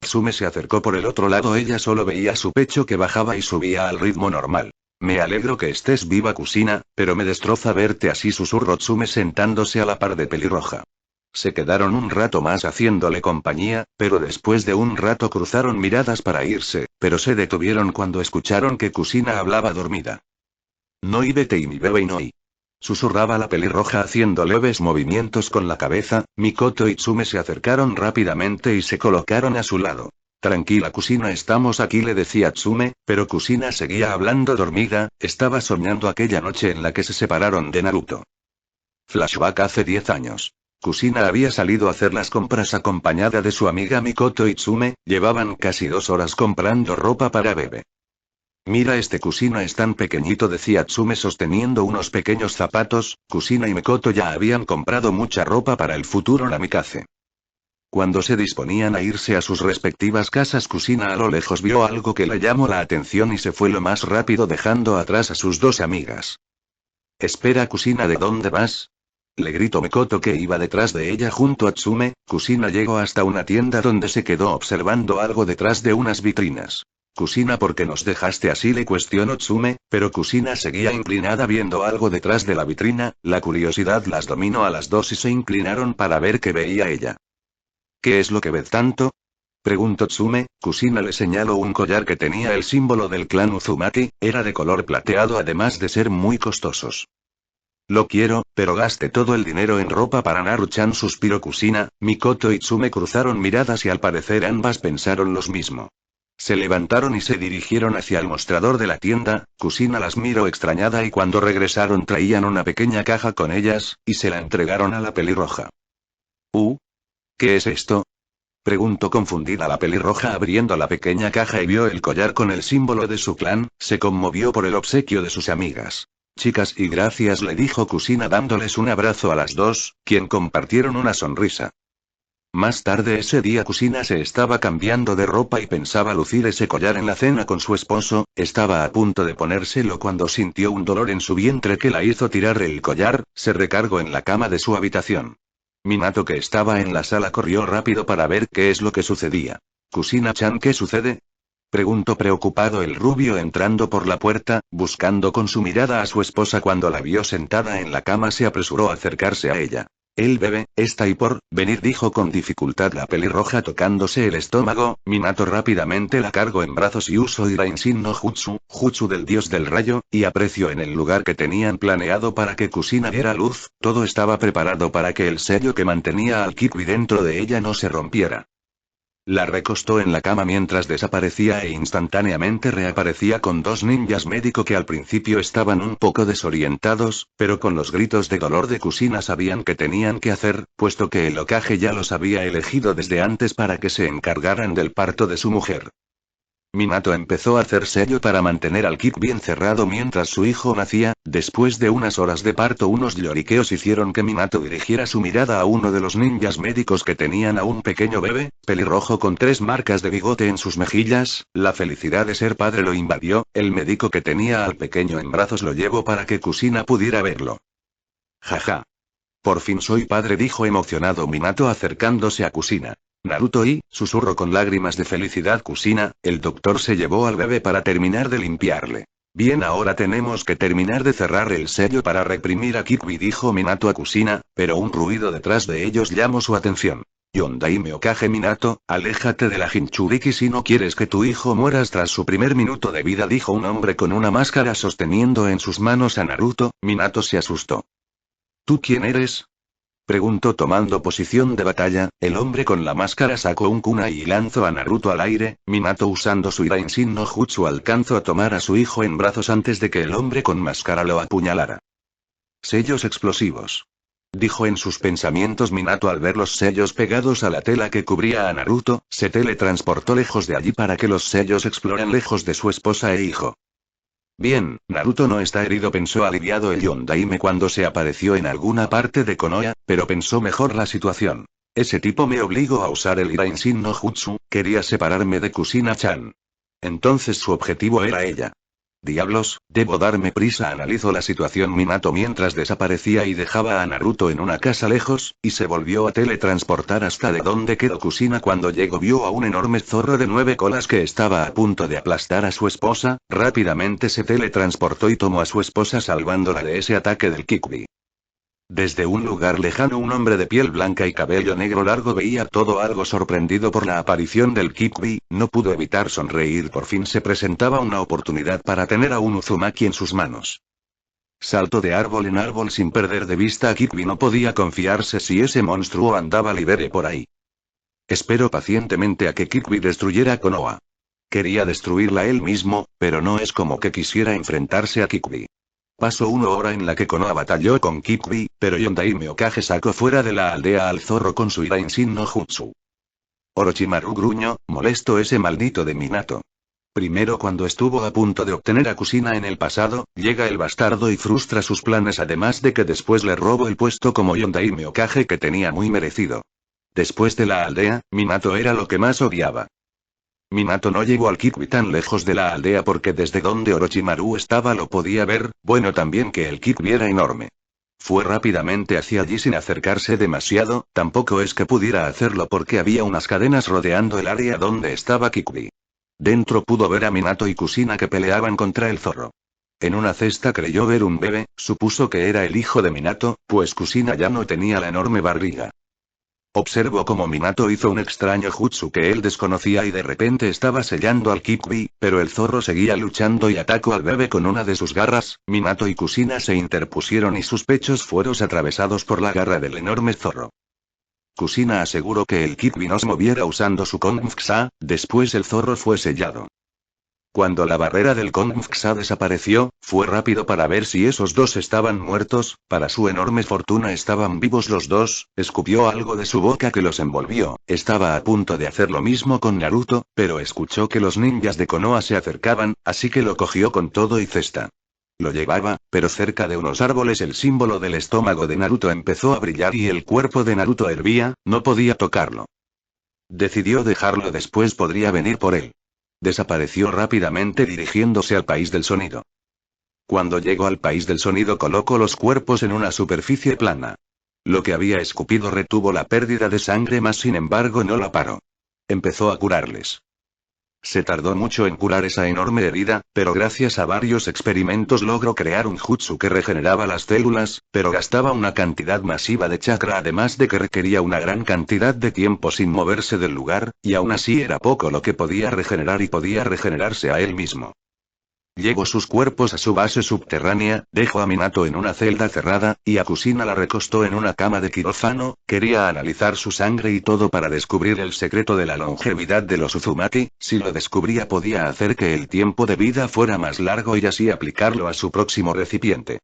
Tsume se acercó por el otro lado, ella solo veía su pecho que bajaba y subía al ritmo normal. Me alegro que estés viva, Kusina, pero me destroza verte así, susurró Tsume sentándose a la par de pelirroja. Se quedaron un rato más haciéndole compañía, pero después de un rato cruzaron miradas para irse, pero se detuvieron cuando escucharon que Kusina hablaba dormida. No y vete y mi bebé y no y. Susurraba la pelirroja haciendo leves movimientos con la cabeza. Mikoto y Tsume se acercaron rápidamente y se colocaron a su lado. Tranquila, Kusina, estamos aquí, le decía Tsume, pero Kusina seguía hablando dormida. Estaba soñando aquella noche en la que se separaron de Naruto. Flashback hace 10 años. Kusina había salido a hacer las compras acompañada de su amiga Mikoto y Tsume. Llevaban casi 2 horas comprando ropa para bebé. Mira, este Kusina es tan pequeñito, decía Tsume sosteniendo unos pequeños zapatos. Kusina y Mikoto ya habían comprado mucha ropa para el futuro Namikaze. Cuando se disponían a irse a sus respectivas casas, Kusina a lo lejos vio algo que le llamó la atención y se fue lo más rápido dejando atrás a sus 2 amigas. Espera, Kusina, ¿de dónde vas? Le gritó Mikoto que iba detrás de ella junto a Tsume. Kusina llegó hasta una tienda donde se quedó observando algo detrás de unas vitrinas. Kusina, ¿por qué nos dejaste así?, le cuestionó Tsume, pero Kusina seguía inclinada viendo algo detrás de la vitrina. La curiosidad las dominó a las dos y se inclinaron para ver qué veía ella. ¿Qué es lo que ves tanto?, preguntó Tsume. Kusina le señaló un collar que tenía el símbolo del clan Uzumaki, era de color plateado además de ser muy costosos. Lo quiero, pero gaste todo el dinero en ropa para Naru-chan, suspiró Kusina. Mikoto y Tsume cruzaron miradas y al parecer ambas pensaron lo mismo. Se levantaron y se dirigieron hacia el mostrador de la tienda. Kusina las miró extrañada y cuando regresaron traían una pequeña caja con ellas, y se la entregaron a la pelirroja. ¿Qué es esto?, preguntó confundida la pelirroja abriendo la pequeña caja y vio el collar con el símbolo de su clan. Se conmovió por el obsequio de sus amigas. Chicas, y gracias, le dijo Kusina dándoles un abrazo a las dos, quien compartieron una sonrisa. Más tarde ese día Kusina se estaba cambiando de ropa y pensaba lucir ese collar en la cena con su esposo. Estaba a punto de ponérselo cuando sintió un dolor en su vientre que la hizo tirar el collar. Se recargó en la cama de su habitación. Minato, que estaba en la sala, corrió rápido para ver qué es lo que sucedía. Kusina-chan, ¿qué sucede?, preguntó preocupado el rubio entrando por la puerta, buscando con su mirada a su esposa. Cuando la vio sentada en la cama se apresuró a acercarse a ella. El bebé, está y por venir, dijo con dificultad la pelirroja tocándose el estómago. Minato rápidamente la cargó en brazos y usó Irain no Jutsu, Jutsu del dios del rayo, y apreció en el lugar que tenían planeado para que Kusina diera luz. Todo estaba preparado para que el sello que mantenía al Kikui dentro de ella no se rompiera. La recostó en la cama mientras desaparecía e instantáneamente reaparecía con dos ninjas médico que al principio estaban un poco desorientados, pero con los gritos de dolor de Kusina sabían qué tenían que hacer, puesto que el Hokage ya los había elegido desde antes para que se encargaran del parto de su mujer. Minato empezó a hacer sello para mantener al Kikui bien cerrado mientras su hijo nacía. Después de unas horas de parto, unos lloriqueos hicieron que Minato dirigiera su mirada a uno de los ninjas médicos que tenían a un pequeño bebé, pelirrojo con 3 marcas de bigote en sus mejillas. La felicidad de ser padre lo invadió. El médico que tenía al pequeño en brazos lo llevó para que Kusina pudiera verlo. Jaja. Por fin soy padre, dijo emocionado Minato acercándose a Kusina. Naruto susurró con lágrimas de felicidad Kusina. El doctor se llevó al bebé para terminar de limpiarle. Bien, ahora tenemos que terminar de cerrar el sello para reprimir a Kikui, dijo Minato a Kusina, pero un ruido detrás de ellos llamó su atención. Yondaime Hokage Minato, aléjate de la Jinchuriki si no quieres que tu hijo mueras tras su primer minuto de vida, dijo un hombre con una máscara sosteniendo en sus manos a Naruto. Minato se asustó. ¿Tú quién eres?, preguntó tomando posición de batalla. El hombre con la máscara sacó un kunai y lanzó a Naruto al aire. Minato, usando su Irain no Jutsu, alcanzó a tomar a su hijo en brazos antes de que el hombre con máscara lo apuñalara. Sellos explosivos, dijo en sus pensamientos Minato al ver los sellos pegados a la tela que cubría a Naruto. Se teletransportó lejos de allí para que los sellos exploren lejos de su esposa e hijo. Bien, Naruto no está herido, pensó aliviado el Yondaime cuando se apareció en alguna parte de Konoha, pero pensó mejor la situación. Ese tipo me obligó a usar el Irain no Jutsu, quería separarme de Kusina-chan. Entonces su objetivo era ella. Diablos, debo darme prisa, analizó la situación Minato mientras desaparecía y dejaba a Naruto en una casa lejos, y se volvió a teletransportar hasta de donde quedó Kusina. Cuando llegó vio a un enorme zorro de 9 colas que estaba a punto de aplastar a su esposa. Rápidamente se teletransportó y tomó a su esposa salvándola de ese ataque del Kikui. Desde un lugar lejano, un hombre de piel blanca y cabello negro largo veía todo algo sorprendido por la aparición del Kikui. No pudo evitar sonreír. Por fin se presentaba una oportunidad para tener a un Uzumaki en sus manos. Saltó de árbol en árbol sin perder de vista a Kikui. No podía confiarse si ese monstruo andaba libre por ahí. Esperó pacientemente a que Kikui destruyera Konoha. Quería destruirla él mismo, pero no es como que quisiera enfrentarse a Kikui. Pasó 1 hora en la que Konoha batalló con Kikui, pero Yondaime Hokage sacó fuera de la aldea al zorro con su Irain no Jutsu. Orochimaru gruñó, molesto ese maldito de Minato. Primero, cuando estuvo a punto de obtener a Kusina en el pasado, llega el bastardo y frustra sus planes, además de que después le robó el puesto como Yondaime Hokage que tenía muy merecido. Después de la aldea, Minato era lo que más odiaba. Minato no llegó al Kikui tan lejos de la aldea porque desde donde Orochimaru estaba lo podía ver. Bueno, también que el Kikui era enorme. Fue rápidamente hacia allí sin acercarse demasiado. Tampoco es que pudiera hacerlo porque había unas cadenas rodeando el área donde estaba Kikui. Dentro pudo ver a Minato y Kusina que peleaban contra el zorro. En una cesta creyó ver un bebé. Supuso que era el hijo de Minato, pues Kusina ya no tenía la enorme barriga. Observó cómo Minato hizo un extraño jutsu que él desconocía y de repente estaba sellando al Kikui, pero el zorro seguía luchando y atacó al bebé con una de sus garras. Minato y Kusina se interpusieron y sus pechos fueron atravesados por la garra del enorme zorro. Kusina aseguró que el Kikui no se moviera usando su Konfusa. Después el zorro fue sellado. Cuando la barrera del Konfusa desapareció, fue rápido para ver si esos dos estaban muertos. Para su enorme fortuna estaban vivos los dos. Escupió algo de su boca que los envolvió. Estaba a punto de hacer lo mismo con Naruto, pero escuchó que los ninjas de Konoha se acercaban, así que lo cogió con todo y cesta. Lo llevaba, pero cerca de unos árboles el símbolo del estómago de Naruto empezó a brillar y el cuerpo de Naruto hervía. No podía tocarlo. Decidió dejarlo, después podría venir por él. Desapareció rápidamente dirigiéndose al país del sonido. Cuando llegó al país del sonido colocó los cuerpos en una superficie plana. Lo que había escupido retuvo la pérdida de sangre, mas sin embargo no la paró. Empezó a curarles. Se tardó mucho en curar esa enorme herida, pero gracias a varios experimentos logró crear un jutsu que regeneraba las células, pero gastaba una cantidad masiva de chakra además de que requería una gran cantidad de tiempo sin moverse del lugar, y aún así era poco lo que podía regenerar y podía regenerarse a él mismo. Llevó sus cuerpos a su base subterránea, dejó a Minato en una celda cerrada, y a Kusina la recostó en una cama de quirófano. Quería analizar su sangre y todo para descubrir el secreto de la longevidad de los Uzumaki. Si lo descubría podía hacer que el tiempo de vida fuera más largo y así aplicarlo a su próximo recipiente.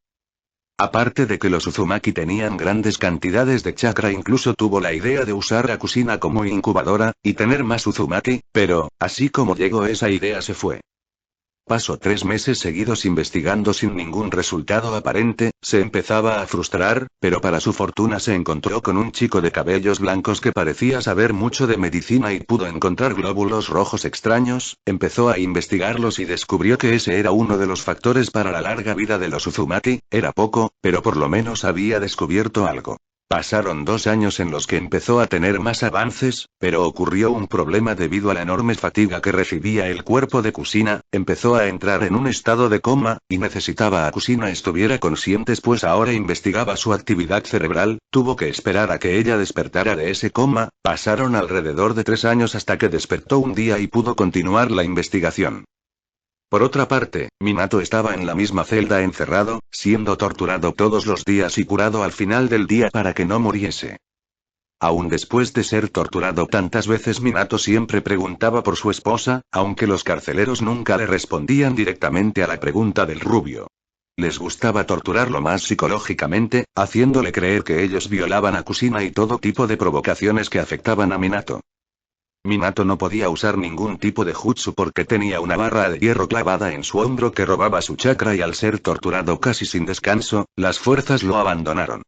Aparte de que los Uzumaki tenían grandes cantidades de chakra, incluso tuvo la idea de usar a Kusina como incubadora, y tener más Uzumaki, pero, así como llegó esa idea se fue. Pasó 3 meses seguidos investigando sin ningún resultado aparente, se empezaba a frustrar, pero para su fortuna se encontró con un chico de cabellos blancos que parecía saber mucho de medicina y pudo encontrar glóbulos rojos extraños. Empezó a investigarlos y descubrió que ese era uno de los factores para la larga vida de los Uzumaki. Era poco, pero por lo menos había descubierto algo. Pasaron 2 años en los que empezó a tener más avances, pero ocurrió un problema debido a la enorme fatiga que recibía el cuerpo de Kusina. Empezó a entrar en un estado de coma, y necesitaba a Kusina estuviera consciente, pues ahora investigaba su actividad cerebral. Tuvo que esperar a que ella despertara de ese coma. Pasaron alrededor de 3 años hasta que despertó un día y pudo continuar la investigación. Por otra parte, Minato estaba en la misma celda encerrado, siendo torturado todos los días y curado al final del día para que no muriese. Aún después de ser torturado tantas veces, Minato siempre preguntaba por su esposa, aunque los carceleros nunca le respondían directamente a la pregunta del rubio. Les gustaba torturarlo más psicológicamente, haciéndole creer que ellos violaban a Kusina y todo tipo de provocaciones que afectaban a Minato. Minato no podía usar ningún tipo de jutsu porque tenía una barra de hierro clavada en su hombro que robaba su chakra, y al ser torturado casi sin descanso, las fuerzas lo abandonaron.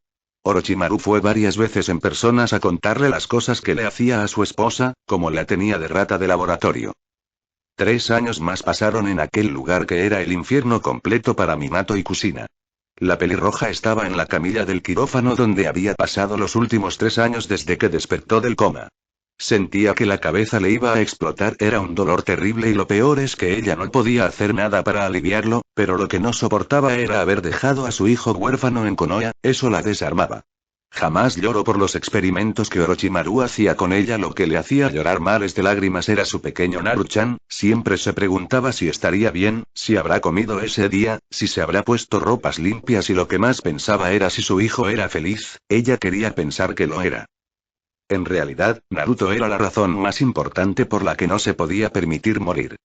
Orochimaru fue varias veces en personas a contarle las cosas que le hacía a su esposa, como la tenía de rata de laboratorio. 3 años más pasaron en aquel lugar que era el infierno completo para Minato y Kusina. La pelirroja estaba en la camilla del quirófano donde había pasado los últimos 3 años desde que despertó del coma. Sentía que la cabeza le iba a explotar, era un dolor terrible y lo peor es que ella no podía hacer nada para aliviarlo, pero lo que no soportaba era haber dejado a su hijo huérfano en Konoha. Eso la desarmaba. Jamás lloró por los experimentos que Orochimaru hacía con ella. Lo que le hacía llorar mares de lágrimas era su pequeño Naru-chan. Siempre se preguntaba si estaría bien, si habrá comido ese día, si se habrá puesto ropas limpias, y lo que más pensaba era si su hijo era feliz. Ella quería pensar que lo era. En realidad, Naruto era la razón más importante por la que no se podía permitir morir.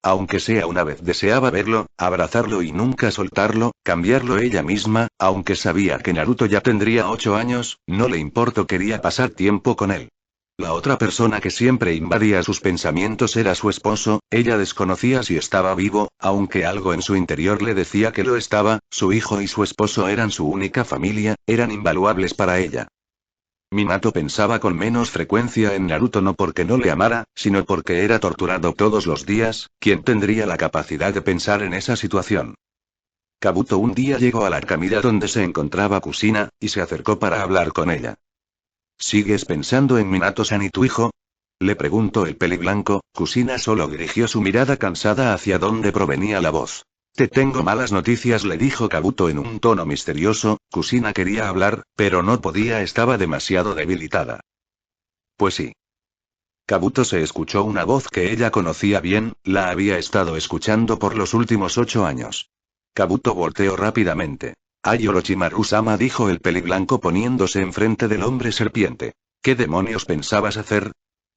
Aunque sea una vez deseaba verlo, abrazarlo y nunca soltarlo, cambiarlo ella misma. Aunque sabía que Naruto ya tendría 8 años, no le importó, quería pasar tiempo con él. La otra persona que siempre invadía sus pensamientos era su esposo. Ella desconocía si estaba vivo, aunque algo en su interior le decía que lo estaba. Su hijo y su esposo eran su única familia, eran invaluables para ella. Minato pensaba con menos frecuencia en Naruto, no porque no le amara, sino porque era torturado todos los días. ¿Quién tendría la capacidad de pensar en esa situación? Kabuto un día llegó a la camilla donde se encontraba Kusina, y se acercó para hablar con ella. ¿Sigues pensando en Minato-san y tu hijo?, le preguntó el peliblanco. Kusina solo dirigió su mirada cansada hacia donde provenía la voz. Te tengo malas noticias, le dijo Kabuto en un tono misterioso. Kusina quería hablar, pero no podía, estaba demasiado debilitada. Pues sí. Kabuto se escuchó una voz que ella conocía bien, la había estado escuchando por los últimos 8 años. Kabuto volteó rápidamente. Ay, Orochimaru-sama, dijo el peliblanco poniéndose enfrente del hombre serpiente. ¿Qué demonios pensabas hacer?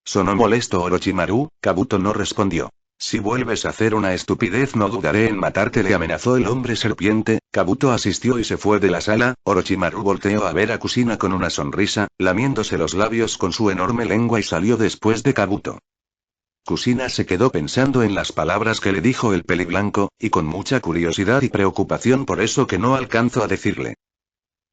Sonó molesto Orochimaru. Kabuto no respondió. Si vuelves a hacer una estupidez no dudaré en matarte, le amenazó el hombre serpiente. Kabuto asistió y se fue de la sala. Orochimaru volteó a ver a Kusina con una sonrisa, lamiéndose los labios con su enorme lengua, y salió después de Kabuto. Kusina se quedó pensando en las palabras que le dijo el peliblanco, y con mucha curiosidad y preocupación por eso que no alcanzó a decirle.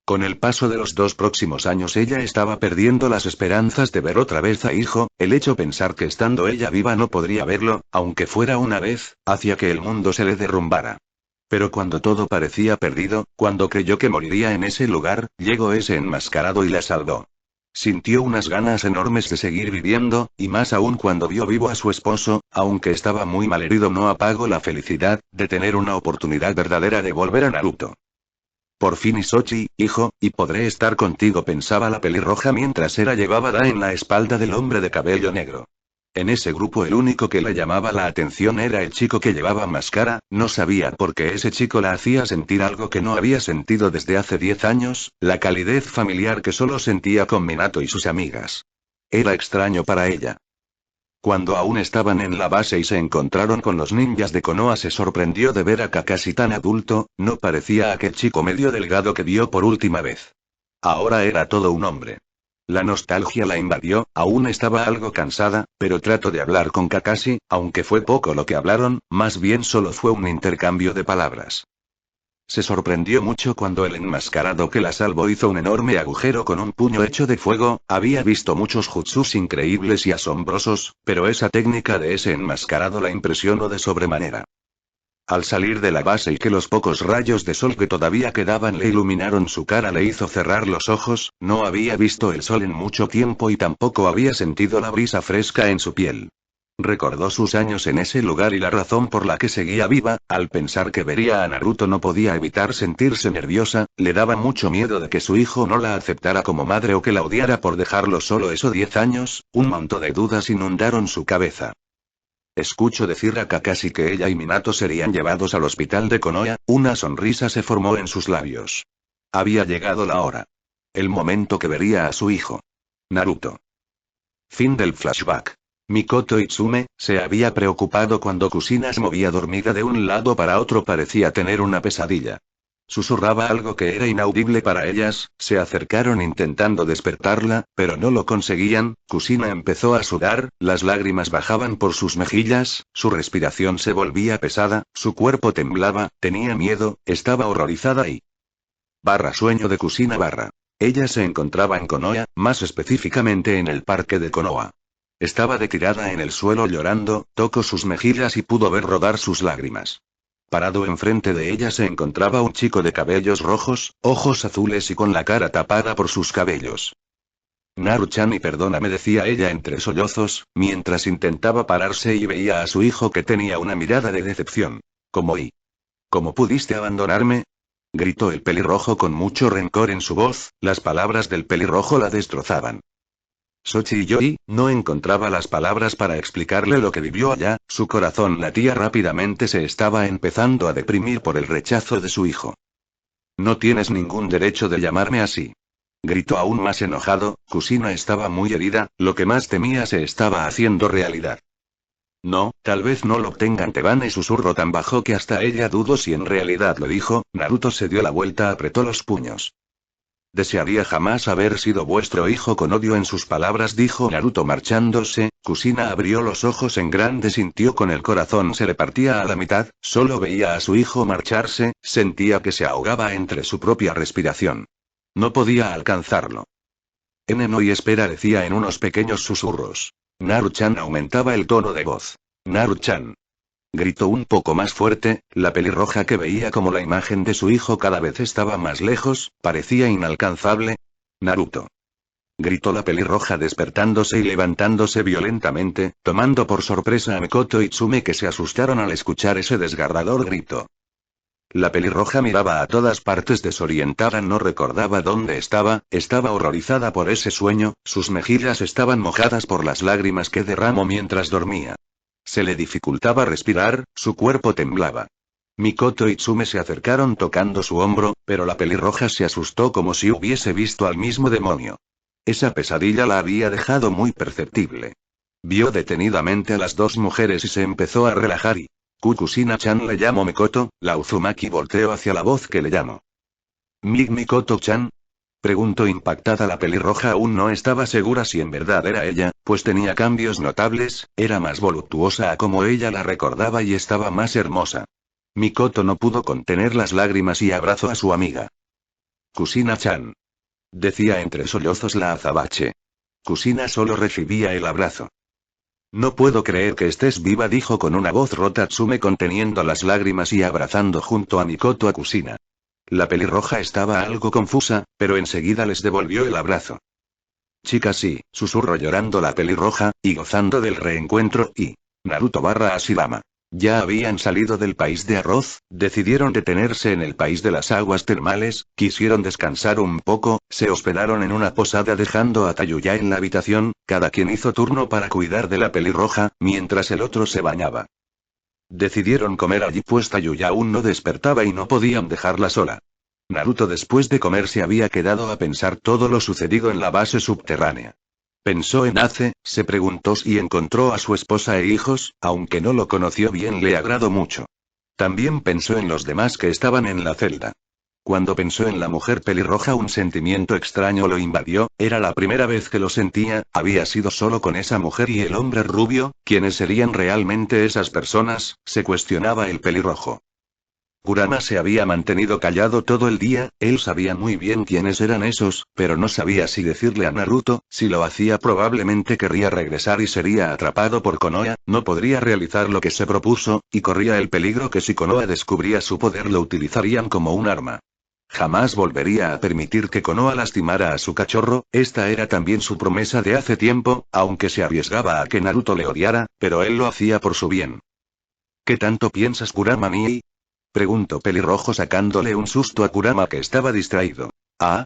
Con el paso de los 2 próximos años ella estaba perdiendo las esperanzas de ver otra vez a hijo. El hecho pensar que estando ella viva no podría verlo, aunque fuera una vez, hacía que el mundo se le derrumbara. Pero cuando todo parecía perdido, cuando creyó que moriría en ese lugar, llegó ese enmascarado y la salvó. Sintió unas ganas enormes de seguir viviendo, y más aún cuando vio vivo a su esposo, aunque estaba muy malherido no apagó la felicidad, de tener una oportunidad verdadera de volver a Naruto. Por fin Isochi, hijo, y podré estar contigo pensaba la pelirroja mientras era llevada en la espalda del hombre de cabello negro. En ese grupo el único que le llamaba la atención era el chico que llevaba máscara, no sabía por qué ese chico la hacía sentir algo que no había sentido desde hace 10 años, la calidez familiar que solo sentía con Minato y sus amigas. Era extraño para ella. Cuando aún estaban en la base y se encontraron con los ninjas de Konoha se sorprendió de ver a Kakashi tan adulto, no parecía aquel chico medio delgado que vio por última vez. Ahora era todo un hombre. La nostalgia la invadió, aún estaba algo cansada, pero trató de hablar con Kakashi, aunque fue poco lo que hablaron, más bien solo fue un intercambio de palabras. Se sorprendió mucho cuando el enmascarado que la salvó hizo un enorme agujero con un puño hecho de fuego, había visto muchos jutsus increíbles y asombrosos, pero esa técnica de ese enmascarado la impresionó de sobremanera. Al salir de la base y que los pocos rayos de sol que todavía quedaban le iluminaron su cara le hizo cerrar los ojos, no había visto el sol en mucho tiempo y tampoco había sentido la brisa fresca en su piel. Recordó sus años en ese lugar y la razón por la que seguía viva, al pensar que vería a Naruto no podía evitar sentirse nerviosa, le daba mucho miedo de que su hijo no la aceptara como madre o que la odiara por dejarlo solo 10 años, un montón de dudas inundaron su cabeza. Escucho decir a Kakashi que ella y Minato serían llevados al hospital de Konoha, una sonrisa se formó en sus labios. Había llegado la hora. El momento que vería a su hijo. Naruto. Fin del flashback. Mikoto Itsume, se había preocupado cuando Kusina se movía dormida de un lado para otro parecía tener una pesadilla. Susurraba algo que era inaudible para ellas, se acercaron intentando despertarla, pero no lo conseguían, Kusina empezó a sudar, las lágrimas bajaban por sus mejillas, su respiración se volvía pesada, su cuerpo temblaba, tenía miedo, estaba horrorizada y... Sueño de Kusina Ella se encontraba en Konoha, más específicamente en el parque de Konoha. Estaba tirada en el suelo llorando, tocó sus mejillas y pudo ver rodar sus lágrimas. Parado enfrente de ella se encontraba un chico de cabellos rojos, ojos azules y con la cara tapada por sus cabellos. Naru-chan y perdóname decía ella entre sollozos, mientras intentaba pararse y veía a su hijo que tenía una mirada de decepción. ¿Cómo pudiste abandonarme? Gritó el pelirrojo con mucho rencor en su voz, las palabras del pelirrojo la destrozaban. Sochi Yoi no encontraba las palabras para explicarle lo que vivió allá, su corazón latía rápidamente se estaba empezando a deprimir por el rechazo de su hijo. No tienes ningún derecho de llamarme así. Gritó aún más enojado, Kusina estaba muy herida, lo que más temía se estaba haciendo realidad. No, tal vez no lo obtengan Tebane susurró tan bajo que hasta ella dudó si en realidad lo dijo, Naruto se dio la vuelta apretó los puños. Desearía jamás haber sido vuestro hijo con odio en sus palabras dijo Naruto marchándose, Kusina abrió los ojos en grande sintió con el corazón se le partía a la mitad, solo veía a su hijo marcharse, sentía que se ahogaba entre su propia respiración. No podía alcanzarlo. No y espera decía en unos pequeños susurros. Naru-chan aumentaba el tono de voz. Naru-chan. Gritó un poco más fuerte, la pelirroja que veía como la imagen de su hijo cada vez estaba más lejos, parecía inalcanzable. Naruto. Gritó la pelirroja despertándose y levantándose violentamente, tomando por sorpresa a Mikoto y Tsume que se asustaron al escuchar ese desgarrador grito. La pelirroja miraba a todas partes desorientada, no recordaba dónde estaba horrorizada por ese sueño, sus mejillas estaban mojadas por las lágrimas que derramó mientras dormía. Se le dificultaba respirar, su cuerpo temblaba. Mikoto y Tsume se acercaron tocando su hombro, pero la pelirroja se asustó como si hubiese visto al mismo demonio. Esa pesadilla la había dejado muy perceptible. Vio detenidamente a las dos mujeres y se empezó a relajar y... Kusina-chan le llamo Mikoto, la Uzumaki volteó hacia la voz que le llamó. ¿Mikoto-chan? Preguntó impactada la pelirroja aún no estaba segura si en verdad era ella, pues tenía cambios notables, era más voluptuosa a como ella la recordaba y estaba más hermosa. Mikoto no pudo contener las lágrimas y abrazó a su amiga. Kusina-chan. Decía entre sollozos la azabache. Kusina solo recibía el abrazo. No puedo creer que estés viva dijo con una voz rota Tsume conteniendo las lágrimas y abrazando junto a Mikoto a Kusina. La pelirroja estaba algo confusa, pero enseguida les devolvió el abrazo. Chica sí, susurró llorando la pelirroja, y gozando del reencuentro, y... Naruto barra Hashirama. Ya habían salido del país de arroz, decidieron detenerse en el país de las aguas termales, quisieron descansar un poco, se hospedaron en una posada dejando a Tayuya en la habitación, cada quien hizo turno para cuidar de la pelirroja, mientras el otro se bañaba. Decidieron comer allí pues Tayuya aún no despertaba y no podían dejarla sola. Naruto después de comer se había quedado a pensar todo lo sucedido en la base subterránea. Pensó en Ace, se preguntó si encontró a su esposa e hijos, aunque no lo conoció bien le agradó mucho. También pensó en los demás que estaban en la celda. Cuando pensó en la mujer pelirroja un sentimiento extraño lo invadió, era la primera vez que lo sentía, había sido solo con esa mujer y el hombre rubio, ¿quiénes serían realmente esas personas?, se cuestionaba el pelirrojo. Kurama se había mantenido callado todo el día, él sabía muy bien quiénes eran esos, pero no sabía si decirle a Naruto, si lo hacía probablemente querría regresar y sería atrapado por Konoha, no podría realizar lo que se propuso, y corría el peligro que si Konoha descubría su poder lo utilizarían como un arma. Jamás volvería a permitir que Konoha lastimara a su cachorro, esta era también su promesa de hace tiempo, aunque se arriesgaba a que Naruto le odiara, pero él lo hacía por su bien. ¿Qué tanto piensas Kurama-nii? Preguntó pelirrojo sacándole un susto a Kurama que estaba distraído. ¿Ah?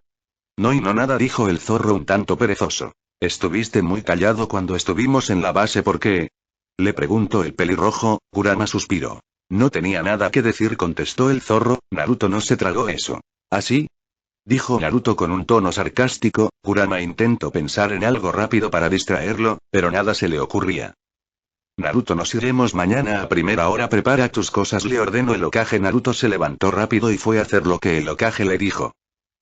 No y no nada dijo el zorro un tanto perezoso. Estuviste muy callado cuando estuvimos en la base ¿por qué? Le preguntó el pelirrojo, Kurama suspiró. No tenía nada que decir contestó el zorro, Naruto no se tragó eso. ¿Así? Dijo Naruto con un tono sarcástico, Kurama intentó pensar en algo rápido para distraerlo, pero nada se le ocurría. Naruto nos iremos mañana a primera hora prepara tus cosas le ordenó el Hokage Naruto se levantó rápido y fue a hacer lo que el Hokage le dijo.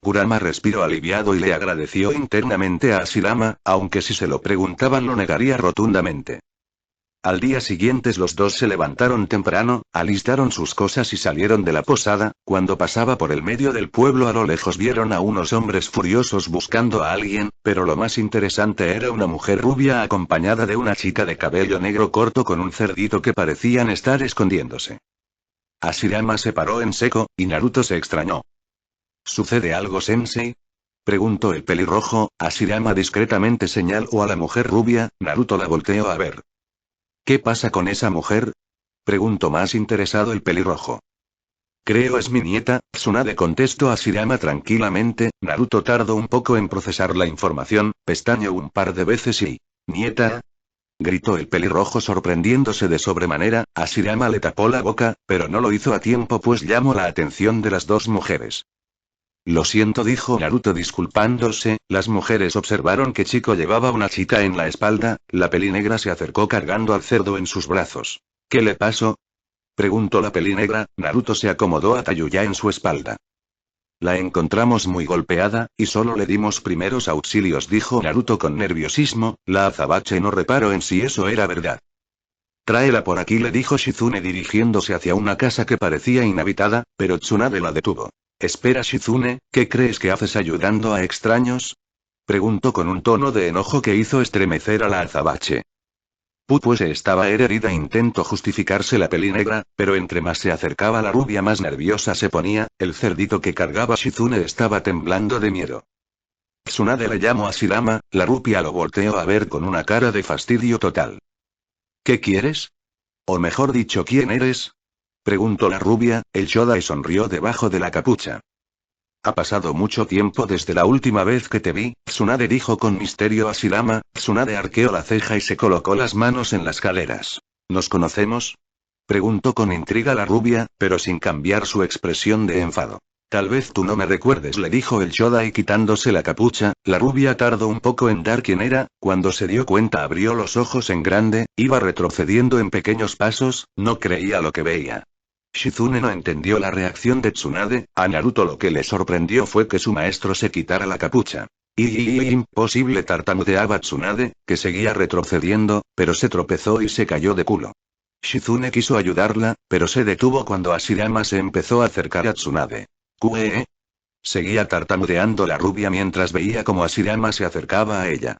Kurama respiró aliviado y le agradeció internamente a Hashirama, aunque si se lo preguntaban lo negaría rotundamente. Al día siguiente los dos se levantaron temprano, alistaron sus cosas y salieron de la posada, cuando pasaba por el medio del pueblo a lo lejos vieron a unos hombres furiosos buscando a alguien, pero lo más interesante era una mujer rubia acompañada de una chica de cabello negro corto con un cerdito que parecían estar escondiéndose. Hashirama se paró en seco, y Naruto se extrañó. ¿Sucede algo, sensei? Preguntó el pelirrojo, Hashirama discretamente señaló a la mujer rubia, Naruto la volteó a ver. ¿Qué pasa con esa mujer? Preguntó más interesado el pelirrojo. Creo es mi nieta, Tsunade contestó Hashirama tranquilamente, Naruto tardó un poco en procesar la información, pestañeó un par de veces y... ¿Nieta? Gritó el pelirrojo sorprendiéndose de sobremanera, Hashirama le tapó la boca, pero no lo hizo a tiempo pues llamó la atención de las dos mujeres. Lo siento dijo Naruto disculpándose, las mujeres observaron que Chico llevaba una chica en la espalda, la pelinegra se acercó cargando al cerdo en sus brazos. ¿Qué le pasó? Preguntó la pelinegra, Naruto se acomodó a Tayuya en su espalda. La encontramos muy golpeada, y solo le dimos primeros auxilios dijo Naruto con nerviosismo, la azabache no reparó en si eso era verdad. Tráela por aquí le dijo Shizune dirigiéndose hacia una casa que parecía inhabitada, pero Tsunade la detuvo. Espera Shizune, ¿qué crees que haces ayudando a extraños? Preguntó con un tono de enojo que hizo estremecer a la azabache. Pues estaba herida intentó justificarse la pelinegra, pero entre más se acercaba la rubia más nerviosa se ponía, el cerdito que cargaba Shizune estaba temblando de miedo. Tsunade le llamó a Hashirama, la rubia lo volteó a ver con una cara de fastidio total. ¿Qué quieres? O mejor dicho, ¿quién eres? Preguntó la rubia, el Shodai sonrió debajo de la capucha. Ha pasado mucho tiempo desde la última vez que te vi, Tsunade dijo con misterio a Hashirama, Tsunade arqueó la ceja y se colocó las manos en las caderas. ¿Nos conocemos? Preguntó con intriga la rubia, pero sin cambiar su expresión de enfado. Tal vez tú no me recuerdes le dijo el Shodai quitándose la capucha, la rubia tardó un poco en dar quién era, cuando se dio cuenta abrió los ojos en grande, iba retrocediendo en pequeños pasos, no creía lo que veía. Shizune no entendió la reacción de Tsunade, a Naruto lo que le sorprendió fue que su maestro se quitara la capucha. Imposible tartamudeaba Tsunade, que seguía retrocediendo, pero se tropezó y se cayó de culo. Shizune quiso ayudarla, pero se detuvo cuando Hashirama se empezó a acercar a Tsunade. ¿Qué? Seguía tartamudeando la rubia mientras veía cómo Hashirama se acercaba a ella.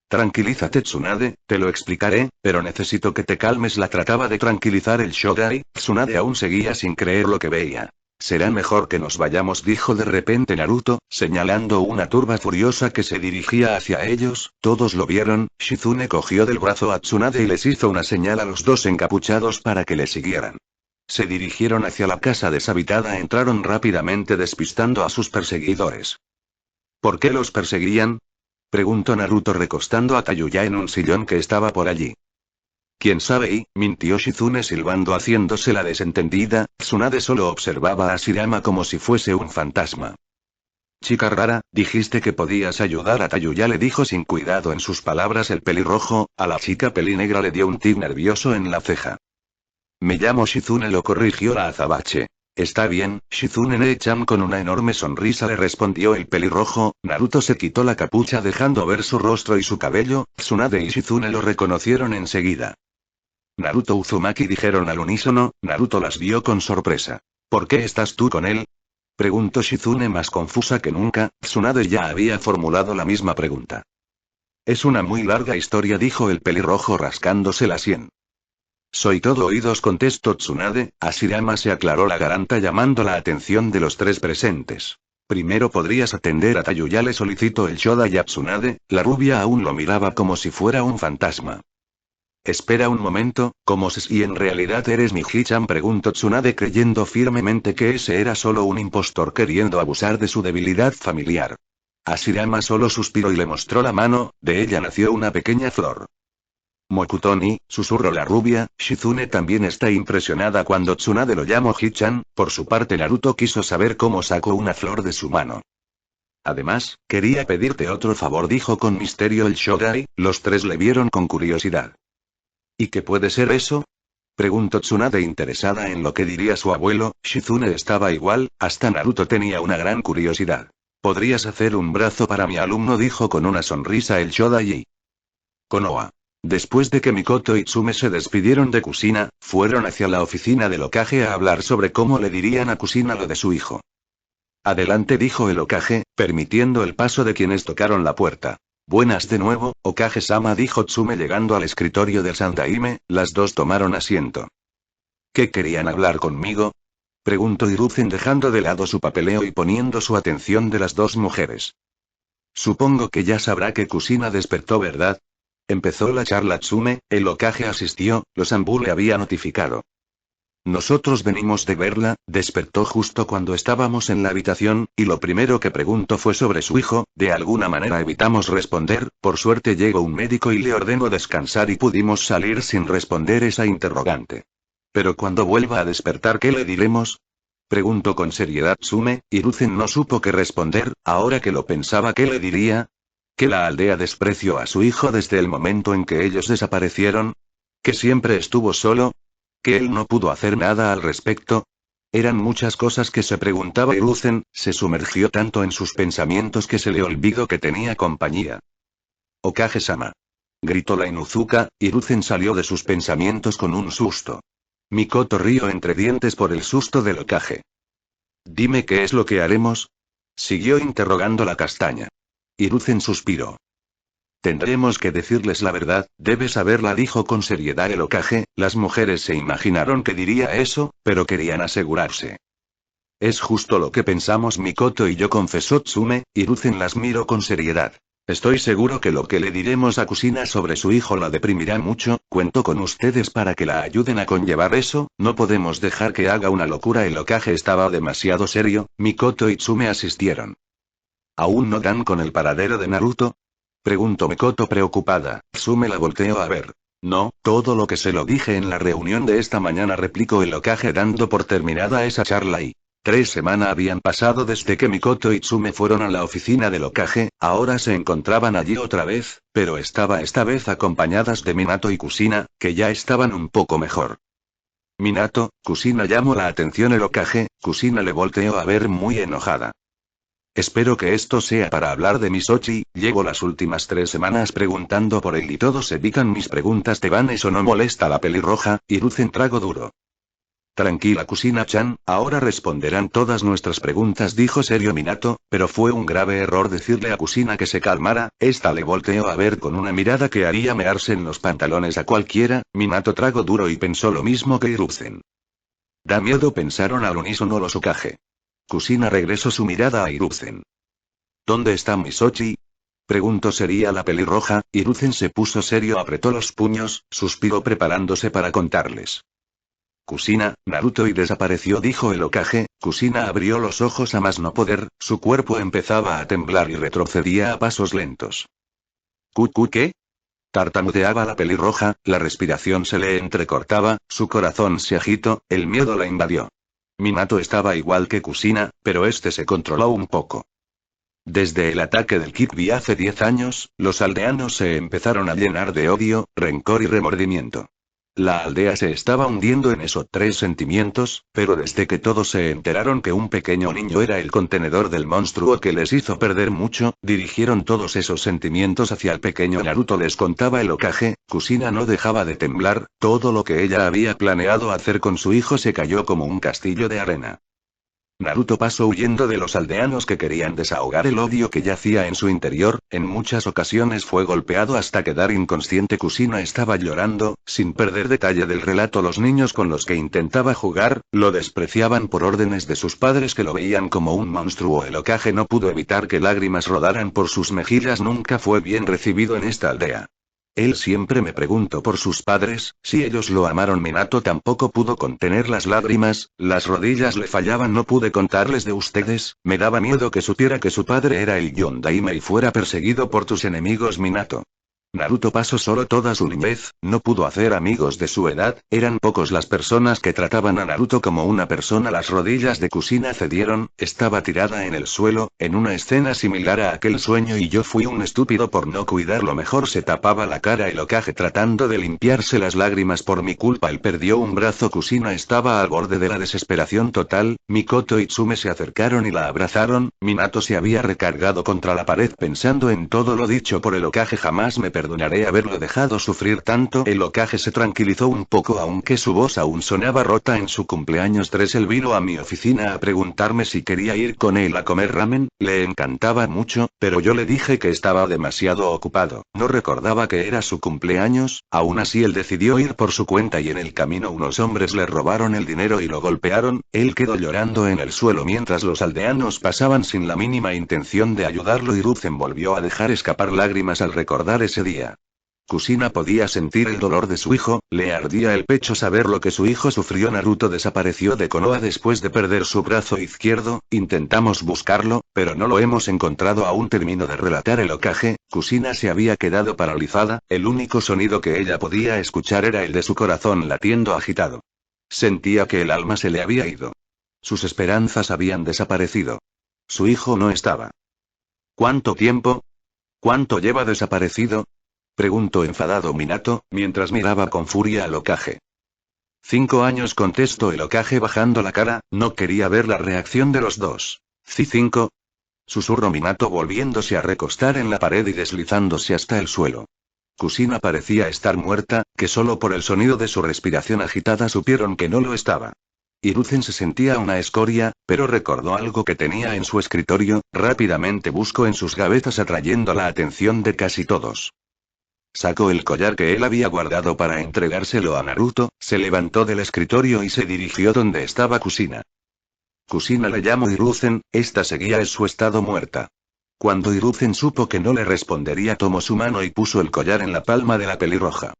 Tranquilízate Tsunade, te lo explicaré, pero necesito que te calmes la trataba de tranquilizar el Shodai, Tsunade aún seguía sin creer lo que veía. Será mejor que nos vayamos, dijo de repente Naruto, señalando una turba furiosa que se dirigía hacia ellos. Todos lo vieron. Shizune cogió del brazo a Tsunade y les hizo una señal a los dos encapuchados para que le siguieran. Se dirigieron hacia la casa deshabitada, entraron rápidamente despistando a sus perseguidores. ¿Por qué los perseguían?, preguntó Naruto recostando a Tayuya en un sillón que estaba por allí. ¿Quién sabe? Mintió Shizune silbando haciéndose la desentendida. Tsunade solo observaba a Ashirama como si fuese un fantasma. Chica rara, dijiste que podías ayudar a Tayuya, le dijo sin cuidado en sus palabras el pelirrojo. A la chica pelinegra le dio un tic nervioso en la ceja. Me llamo Shizune, lo corrigió la azabache. Está bien, Shizune Ne-chan, con una enorme sonrisa le respondió el pelirrojo. Naruto se quitó la capucha dejando ver su rostro y su cabello. Tsunade y Shizune lo reconocieron enseguida. Naruto Uzumaki, dijeron al unísono. Naruto las vio con sorpresa. ¿Por qué estás tú con él?, preguntó Shizune más confusa que nunca. Tsunade ya había formulado la misma pregunta. Es una muy larga historia, dijo el pelirrojo rascándose la sien. Soy todo oídos, contestó Tsunade. Ashirama se aclaró la garganta llamando la atención de los tres presentes. Primero podrías atender a Tayuya, le solicitó el Shoda, y a Tsunade. La rubia aún lo miraba como si fuera un fantasma. Espera un momento, ¿cómo sé si en realidad eres mi Hichan?, preguntó Tsunade creyendo firmemente que ese era solo un impostor queriendo abusar de su debilidad familiar. Ashirama solo suspiró y le mostró la mano. De ella nació una pequeña flor. Mokutoni, susurró la rubia. Shizune también está impresionada cuando Tsunade lo llamó Hichan. Por su parte Naruto quiso saber cómo sacó una flor de su mano. Además, quería pedirte otro favor, dijo con misterio el Shogai. Los tres le vieron con curiosidad. ¿Y qué puede ser eso?, preguntó Tsunade interesada en lo que diría su abuelo. Shizune estaba igual, hasta Naruto tenía una gran curiosidad. ¿Podrías hacer un brazo para mi alumno?, dijo con una sonrisa el Shogai. Konoha. Después de que Mikoto y Tsume se despidieron de Kushina, fueron hacia la oficina del Hokage a hablar sobre cómo le dirían a Kushina lo de su hijo. Adelante, dijo el Hokage, permitiendo el paso de quienes tocaron la puerta. Buenas de nuevo, Hokage-sama, dijo Tsume llegando al escritorio del Sandaime. Las dos tomaron asiento. ¿Qué querían hablar conmigo?, preguntó Hiruzen dejando de lado su papeleo y poniendo su atención de las dos mujeres. Supongo que ya sabrá que Kushina despertó, ¿verdad?, empezó la charla Tsume. El Hokage asistió. Los Anbu le había notificado. Nosotros venimos de verla, despertó justo cuando estábamos en la habitación, y lo primero que preguntó fue sobre su hijo. De alguna manera evitamos responder. Por suerte llegó un médico y le ordenó descansar y pudimos salir sin responder esa interrogante. Pero cuando vuelva a despertar, ¿qué le diremos?, preguntó con seriedad Tsume. Hiruzen no supo qué responder. Ahora que lo pensaba, ¿qué le diría? ¿Que la aldea despreció a su hijo desde el momento en que ellos desaparecieron? ¿Que siempre estuvo solo? ¿Que él no pudo hacer nada al respecto? Eran muchas cosas que se preguntaba Hiruzen. Se sumergió tanto en sus pensamientos que se le olvidó que tenía compañía. Hokage-sama, gritó la Inuzuka. Hiruzen salió de sus pensamientos con un susto. Mikoto rió entre dientes por el susto del Hokage. Dime qué es lo que haremos, siguió interrogando la castaña. Hiruzen suspiró. Tendremos que decirles la verdad, debes saberla, dijo con seriedad el Hokage. Las mujeres se imaginaron que diría eso, pero querían asegurarse. Es justo lo que pensamos Mikoto y yo, confesó Tsume. Hiruzen las miró con seriedad. Estoy seguro que lo que le diremos a Kushina sobre su hijo la deprimirá mucho. Cuento con ustedes para que la ayuden a conllevar eso. No podemos dejar que haga una locura. El Hokage estaba demasiado serio. Mikoto y Tsume asistieron. ¿Aún no dan con el paradero de Naruto?, preguntó Mikoto preocupada. Tsume la volteó a ver. No, todo lo que se lo dije en la reunión de esta mañana, replicó el Hokage dando por terminada esa charla. Y 3 semanas habían pasado desde que Mikoto y Tsume fueron a la oficina del Hokage. Ahora se encontraban allí otra vez, pero esta vez acompañadas de Minato y Kushina, que ya estaban un poco mejor. Minato, Kushina, llamó la atención el Hokage. Kushina le volteó a ver muy enojada. Espero que esto sea para hablar de Misochi. Llevo las últimas 3 semanas preguntando por él y todos evitan mis preguntas. ¿Te van eso no molesta la pelirroja? Hiruzen trago duro. Tranquila Kushina-chan, ahora responderán todas nuestras preguntas, dijo serio Minato, pero fue un grave error decirle a Kushina que se calmara. Esta le volteó a ver con una mirada que haría mearse en los pantalones a cualquiera. Minato tragó duro y pensó lo mismo que Hiruzen. Da miedo, pensaron al unísono los Hokage. Kushina regresó su mirada a Hiruzen. ¿Dónde está Misochi? Preguntó seria la pelirroja. Hiruzen se puso serio, apretó los puños, suspiró preparándose para contarles. Kushina, Naruto y desapareció, dijo el Hokage. Kushina abrió los ojos a más no poder, su cuerpo empezaba a temblar y retrocedía a pasos lentos. ¿Qué? Tartamudeaba la pelirroja, la respiración se le entrecortaba, su corazón se agitó, el miedo la invadió. Minato estaba igual que Kushina, pero este se controló un poco. Desde el ataque del Kyuubi hace 10 años, los aldeanos se empezaron a llenar de odio, rencor y remordimiento. La aldea se estaba hundiendo en esos tres sentimientos, pero desde que todos se enteraron que un pequeño niño era el contenedor del monstruo que les hizo perder mucho, dirigieron todos esos sentimientos hacia el pequeño Naruto, les contaba el Hokage. Kushina no dejaba de temblar, todo lo que ella había planeado hacer con su hijo se cayó como un castillo de arena. Naruto pasó huyendo de los aldeanos que querían desahogar el odio que yacía en su interior, en muchas ocasiones fue golpeado hasta quedar inconsciente. Kushina estaba llorando, sin perder detalle del relato. Los niños con los que intentaba jugar, lo despreciaban por órdenes de sus padres que lo veían como un monstruo. El Hokage no pudo evitar que lágrimas rodaran por sus mejillas. Nunca fue bien recibido en esta aldea. Él siempre me preguntó por sus padres, si ellos lo amaron. Minato tampoco pudo contener las lágrimas, las rodillas le fallaban. No pude contarles de ustedes, me daba miedo que supiera que su padre era el Yondaime y fuera perseguido por tus enemigos. Minato. Naruto pasó solo toda su niñez, no pudo hacer amigos de su edad, eran pocos las personas que trataban a Naruto como una persona. Las rodillas de Kushina cedieron, estaba tirada en el suelo, en una escena similar a aquel sueño, y yo fui un estúpido por no cuidarlo mejor. Se tapaba la cara el Hokage tratando de limpiarse las lágrimas. Por mi culpa él perdió un brazo. Kushina estaba al borde de la desesperación total. Mikoto y Tsume se acercaron y la abrazaron. Minato se había recargado contra la pared pensando en todo lo dicho por el Hokage. Jamás me perdonaré haberlo dejado sufrir tanto. El Hokage se tranquilizó un poco, aunque su voz aún sonaba rota. En su cumpleaños 3 él vino a mi oficina a preguntarme si quería ir con él a comer ramen, le encantaba mucho, pero yo le dije que estaba demasiado ocupado, no recordaba que era su cumpleaños. Aún así él decidió ir por su cuenta y en el camino unos hombres le robaron el dinero y lo golpearon. Él quedó llorando en el suelo mientras los aldeanos pasaban sin la mínima intención de ayudarlo. Hiruzen volvió a dejar escapar lágrimas al recordar ese día. Kushina podía sentir el dolor de su hijo, le ardía el pecho saber lo que su hijo sufrió. Naruto desapareció de Konoha después de perder su brazo izquierdo, intentamos buscarlo, pero no lo hemos encontrado aún. Terminó de relatar el Hokage. Kushina se había quedado paralizada, el único sonido que ella podía escuchar era el de su corazón latiendo agitado. Sentía que el alma se le había ido. Sus esperanzas habían desaparecido. Su hijo no estaba. ¿Cuánto tiempo? ¿Cuánto lleva desaparecido?, preguntó enfadado Minato, mientras miraba con furia al Hokage. 5 años, contestó el Hokage bajando la cara, no quería ver la reacción de los dos. ¿5? Susurró Minato volviéndose a recostar en la pared y deslizándose hasta el suelo. Kushina parecía estar muerta, que solo por el sonido de su respiración agitada supieron que no lo estaba. Hiruzen se sentía una escoria, pero recordó algo que tenía en su escritorio, rápidamente buscó en sus gavetas atrayendo la atención de casi todos. Sacó el collar que él había guardado para entregárselo a Naruto, se levantó del escritorio y se dirigió donde estaba Kushina. Kushina, le llamó Hiruzen, esta seguía en su estado muerta. Cuando Hiruzen supo que no le respondería, tomó su mano y puso el collar en la palma de la pelirroja.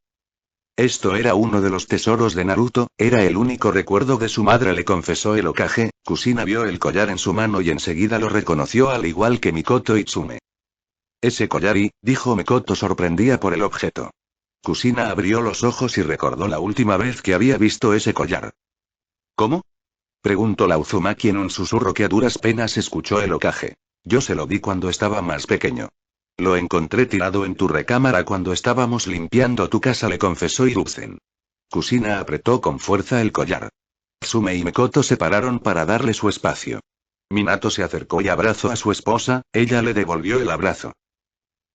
Esto era uno de los tesoros de Naruto, era el único recuerdo de su madre, le confesó el Hokage. Kushina vio el collar en su mano y enseguida lo reconoció, al igual que Mikoto y Tsume. Ese collar, dijo Mikoto sorprendida por el objeto. Kushina abrió los ojos y recordó la última vez que había visto ese collar. ¿Cómo?, preguntó la Uzumaki en un susurro que a duras penas escuchó el Hokage. Yo se lo di cuando estaba más pequeño. Lo encontré tirado en tu recámara cuando estábamos limpiando tu casa, le confesó Hiruzen. Kushina apretó con fuerza el collar. Tsume y Mikoto se pararon para darle su espacio. Minato se acercó y abrazó a su esposa, ella le devolvió el abrazo.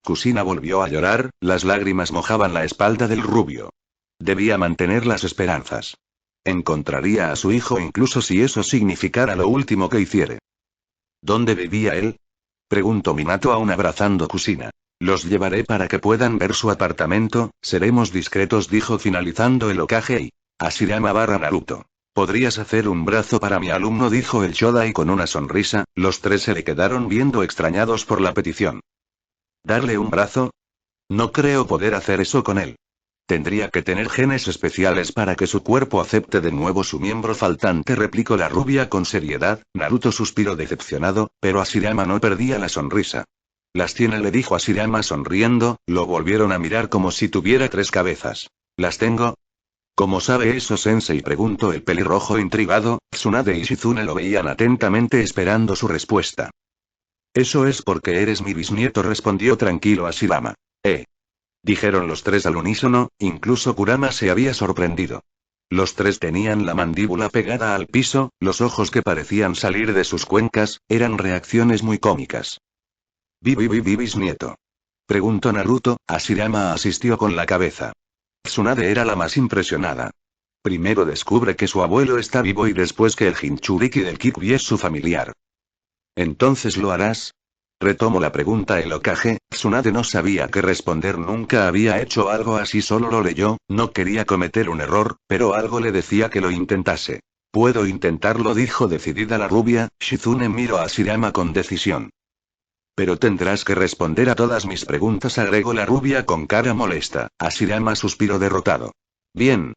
Kushina volvió a llorar, las lágrimas mojaban la espalda del rubio. Debía mantener las esperanzas. Encontraría a su hijo incluso si eso significara lo último que hiciera. ¿Dónde vivía él?, preguntó Minato aún abrazando a Kushina. Los llevaré para que puedan ver su apartamento, seremos discretos, dijo finalizando el Hokage y Hashirama / Naruto. ¿Podrías hacer un brazo para mi alumno?, dijo el Shodai con una sonrisa. Los tres se le quedaron viendo extrañados por la petición. ¿Darle un brazo? No creo poder hacer eso con él. Tendría que tener genes especiales para que su cuerpo acepte de nuevo su miembro faltante, replicó la rubia con seriedad. Naruto suspiró decepcionado, pero Hashirama no perdía la sonrisa. Las tiene, le dijo Hashirama sonriendo. Lo volvieron a mirar como si tuviera 3 cabezas. ¿Las tengo? ¿Cómo sabe eso, sensei?, preguntó el pelirrojo intrigado. Tsunade y Shizune lo veían atentamente esperando su respuesta. Eso es porque eres mi bisnieto, respondió tranquilo Hashirama. Dijeron los tres al unísono, incluso Kurama se había sorprendido. Los tres tenían la mandíbula pegada al piso, los ojos que parecían salir de sus cuencas, eran reacciones muy cómicas. ¿Bisnieto?, preguntó Naruto. Hashirama asintió con la cabeza. Tsunade era la más impresionada. Primero descubre que su abuelo está vivo y después que el Jinchuriki del Kyuubi es su familiar. ¿Entonces lo harás? Retomo la pregunta el Hokage. Tsunade no sabía qué responder, nunca había hecho algo así, solo lo leyó, no quería cometer un error, pero algo le decía que lo intentase. Puedo intentarlo, dijo decidida la rubia. Shizune miró a Hashirama con decisión. Pero tendrás que responder a todas mis preguntas, agregó la rubia con cara molesta. Hashirama suspiró derrotado. Bien.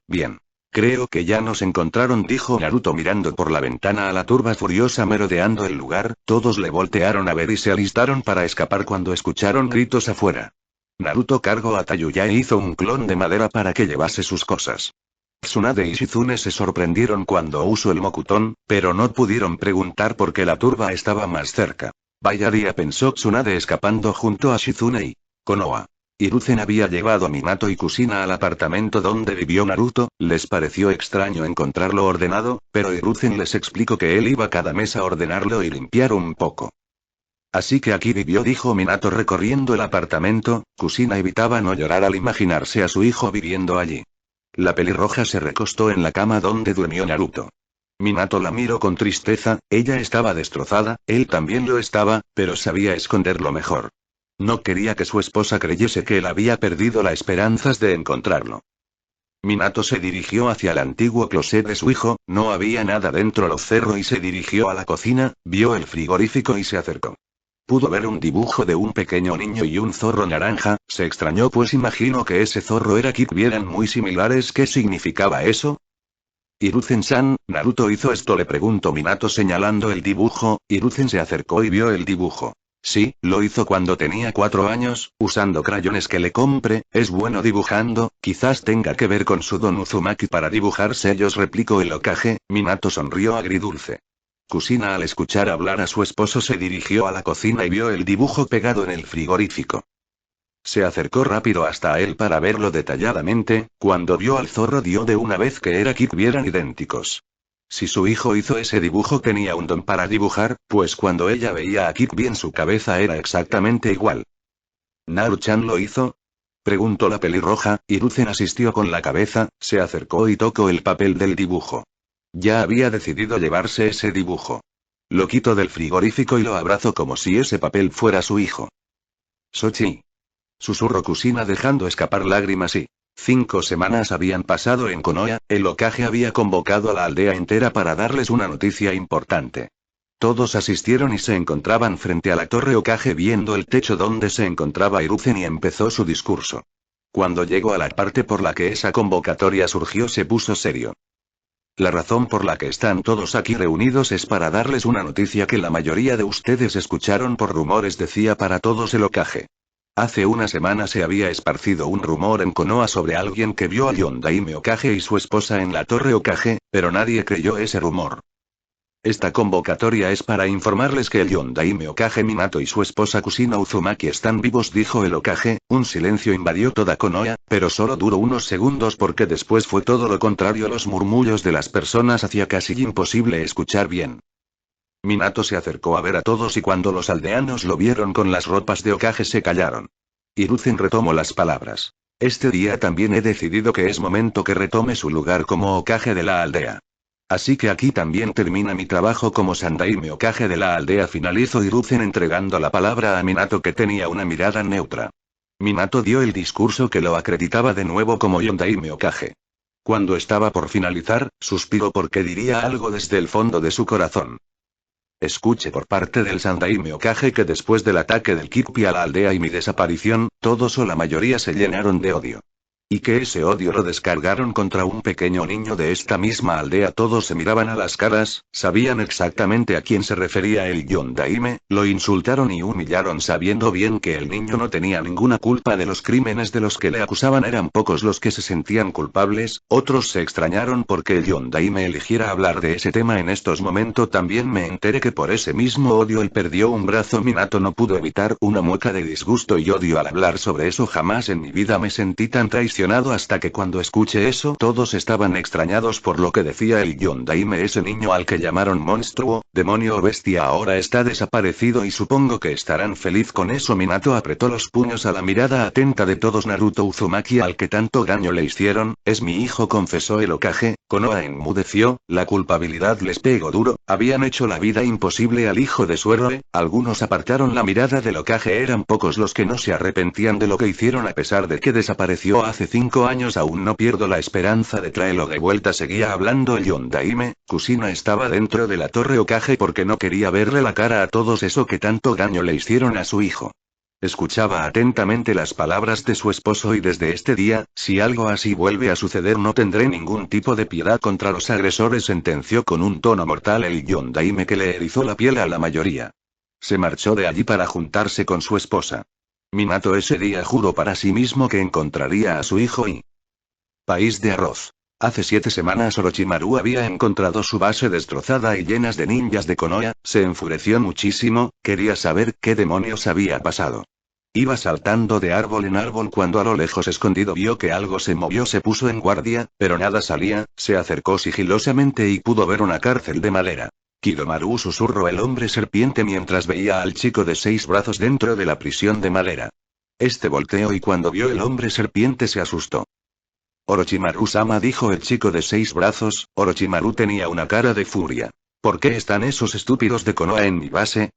Creo que ya nos encontraron, dijo Naruto mirando por la ventana a la turba furiosa merodeando el lugar. Todos le voltearon a ver y se alistaron para escapar cuando escucharon gritos afuera. Naruto cargó a Tayuya e hizo un clon de madera para que llevase sus cosas. Tsunade y Shizune se sorprendieron cuando usó el Mokuton, pero no pudieron preguntar por qué la turba estaba más cerca. Vaya día, pensó Tsunade escapando junto a Shizune y Konoha. Hiruzen había llevado a Minato y Kushina al apartamento donde vivió Naruto. Les pareció extraño encontrarlo ordenado, pero Hiruzen les explicó que él iba cada mes a ordenarlo y limpiar un poco. Así que aquí vivió, dijo Minato recorriendo el apartamento. Kushina evitaba no llorar al imaginarse a su hijo viviendo allí. La pelirroja se recostó en la cama donde durmió Naruto. Minato la miró con tristeza. Ella estaba destrozada, él también lo estaba, pero sabía esconderlo mejor. No quería que su esposa creyese que él había perdido las esperanzas de encontrarlo. Minato se dirigió hacia el antiguo closet de su hijo, no había nada dentro, lo cerró y se dirigió a la cocina, vio el frigorífico y se acercó. Pudo ver un dibujo de un pequeño niño y un zorro naranja. Se extrañó pues imaginó que ese zorro era Kyuubi, eran muy similares. ¿Qué significaba eso? Hiruzen-san, ¿Naruto hizo esto?, le preguntó Minato señalando el dibujo. Hiruzen se acercó y vio el dibujo. Sí, lo hizo cuando tenía 4 años, usando crayones que le compré. Es bueno dibujando, quizás tenga que ver con su don Uzumaki para dibujar sellos, replicó el Hokage. Minato sonrió agridulce. Kushina, al escuchar hablar a su esposo, se dirigió a la cocina y vio el dibujo pegado en el frigorífico. Se acercó rápido hasta él para verlo detalladamente. Cuando vio al zorro dio de una vez que era Kyuubi, eran idénticos. Si su hijo hizo ese dibujo tenía un don para dibujar, pues cuando ella veía a Kyuubi en su cabeza era exactamente igual. ¿Naru-chan lo hizo?, preguntó la pelirroja. Hiruzen asistió con la cabeza, se acercó y tocó el papel del dibujo. Ya había decidido llevarse ese dibujo. Lo quitó del frigorífico y lo abrazó como si ese papel fuera su hijo. Sochi, susurró Kushina dejando escapar lágrimas y 5 semanas habían pasado en Konoha. El Hokage había convocado a la aldea entera para darles una noticia importante. Todos asistieron y se encontraban frente a la torre Hokage viendo el techo donde se encontraba Hiruzen y empezó su discurso. Cuando llegó a la parte por la que esa convocatoria surgió se puso serio. La razón por la que están todos aquí reunidos es para darles una noticia que la mayoría de ustedes escucharon por rumores, decía para todos el Hokage. Hace una semana se había esparcido un rumor en Konoha sobre alguien que vio a Yondaime Hokage y su esposa en la torre Hokage, pero nadie creyó ese rumor. Esta convocatoria es para informarles que el Yondaime Hokage Minato y su esposa Kushina Uzumaki están vivos, dijo el Hokage. Un silencio invadió toda Konoha, pero solo duró unos segundos porque después fue todo lo contrario. Los murmullos de las personas hacía casi imposible escuchar bien. Minato se acercó a ver a todos y cuando los aldeanos lo vieron con las ropas de Hokage se callaron. Hiruzen retomó las palabras. Este día también he decidido que es momento que retome su lugar como Hokage de la aldea. Así que aquí también termina mi trabajo como Sandaime Hokage de la aldea, finalizó Hiruzen entregando la palabra a Minato, que tenía una mirada neutra. Minato dio el discurso que lo acreditaba de nuevo como Yondaime Hokage. Cuando estaba por finalizar, suspiró porque diría algo desde el fondo de su corazón. Escuché por parte del Sandaime Hokage que después del ataque del Kirby a la aldea y mi desaparición, todos o la mayoría se llenaron de odio. Y que ese odio lo descargaron contra un pequeño niño de esta misma aldea. Todos se miraban a las caras, sabían exactamente a quién se refería el Yondaime, lo insultaron y humillaron sabiendo bien que el niño no tenía ninguna culpa de los crímenes de los que le acusaban. Eran pocos los que se sentían culpables, otros se extrañaron porque el Yondaime eligiera hablar de ese tema en estos momentos. También me enteré que por ese mismo odio él perdió un brazo. Minato no pudo evitar una mueca de disgusto y odio al hablar sobre eso. Jamás en mi vida me sentí tan traicionado hasta que cuando escuché eso todos estaban extrañados por lo que decía el Yondaime. Ese niño al que llamaron monstruo, demonio o bestia ahora está desaparecido y supongo que estarán feliz con eso. Minato apretó los puños a la mirada atenta de todos. Naruto Uzumaki al que tanto daño le hicieron, es mi hijo, confesó el Hokage. Konoha enmudeció, la culpabilidad les pegó duro, habían hecho la vida imposible al hijo de su héroe. Algunos apartaron la mirada del Hokage. Eran pocos los que no se arrepentían de lo que hicieron a pesar de que desapareció hace 5 años. Aún no pierdo la esperanza de traerlo de vuelta, seguía hablando el Yondaime. Kusina estaba dentro de la torre Hokage porque no quería verle la cara a todos eso que tanto daño le hicieron a su hijo. Escuchaba atentamente las palabras de su esposo y desde este día, si algo así vuelve a suceder no tendré ningún tipo de piedad contra los agresores, sentenció con un tono mortal el Yondaime que le erizó la piel a la mayoría. Se marchó de allí para juntarse con su esposa. Minato ese día juró para sí mismo que encontraría a su hijo y... País de arroz. Hace 7 semanas Orochimaru había encontrado su base destrozada y llenas de ninjas de Konoha, se enfureció muchísimo, quería saber qué demonios había pasado. Iba saltando de árbol en árbol cuando a lo lejos escondido vio que algo se movió, se puso en guardia, pero nada salía, se acercó sigilosamente y pudo ver una cárcel de madera. Kidomaru, susurró el hombre serpiente mientras veía al chico de 6 brazos dentro de la prisión de madera. Este volteó y cuando vio el hombre serpiente se asustó. Orochimaru-sama, dijo el chico de 6 brazos. Orochimaru tenía una cara de furia. ¿Por qué están esos estúpidos de Konoha en mi base?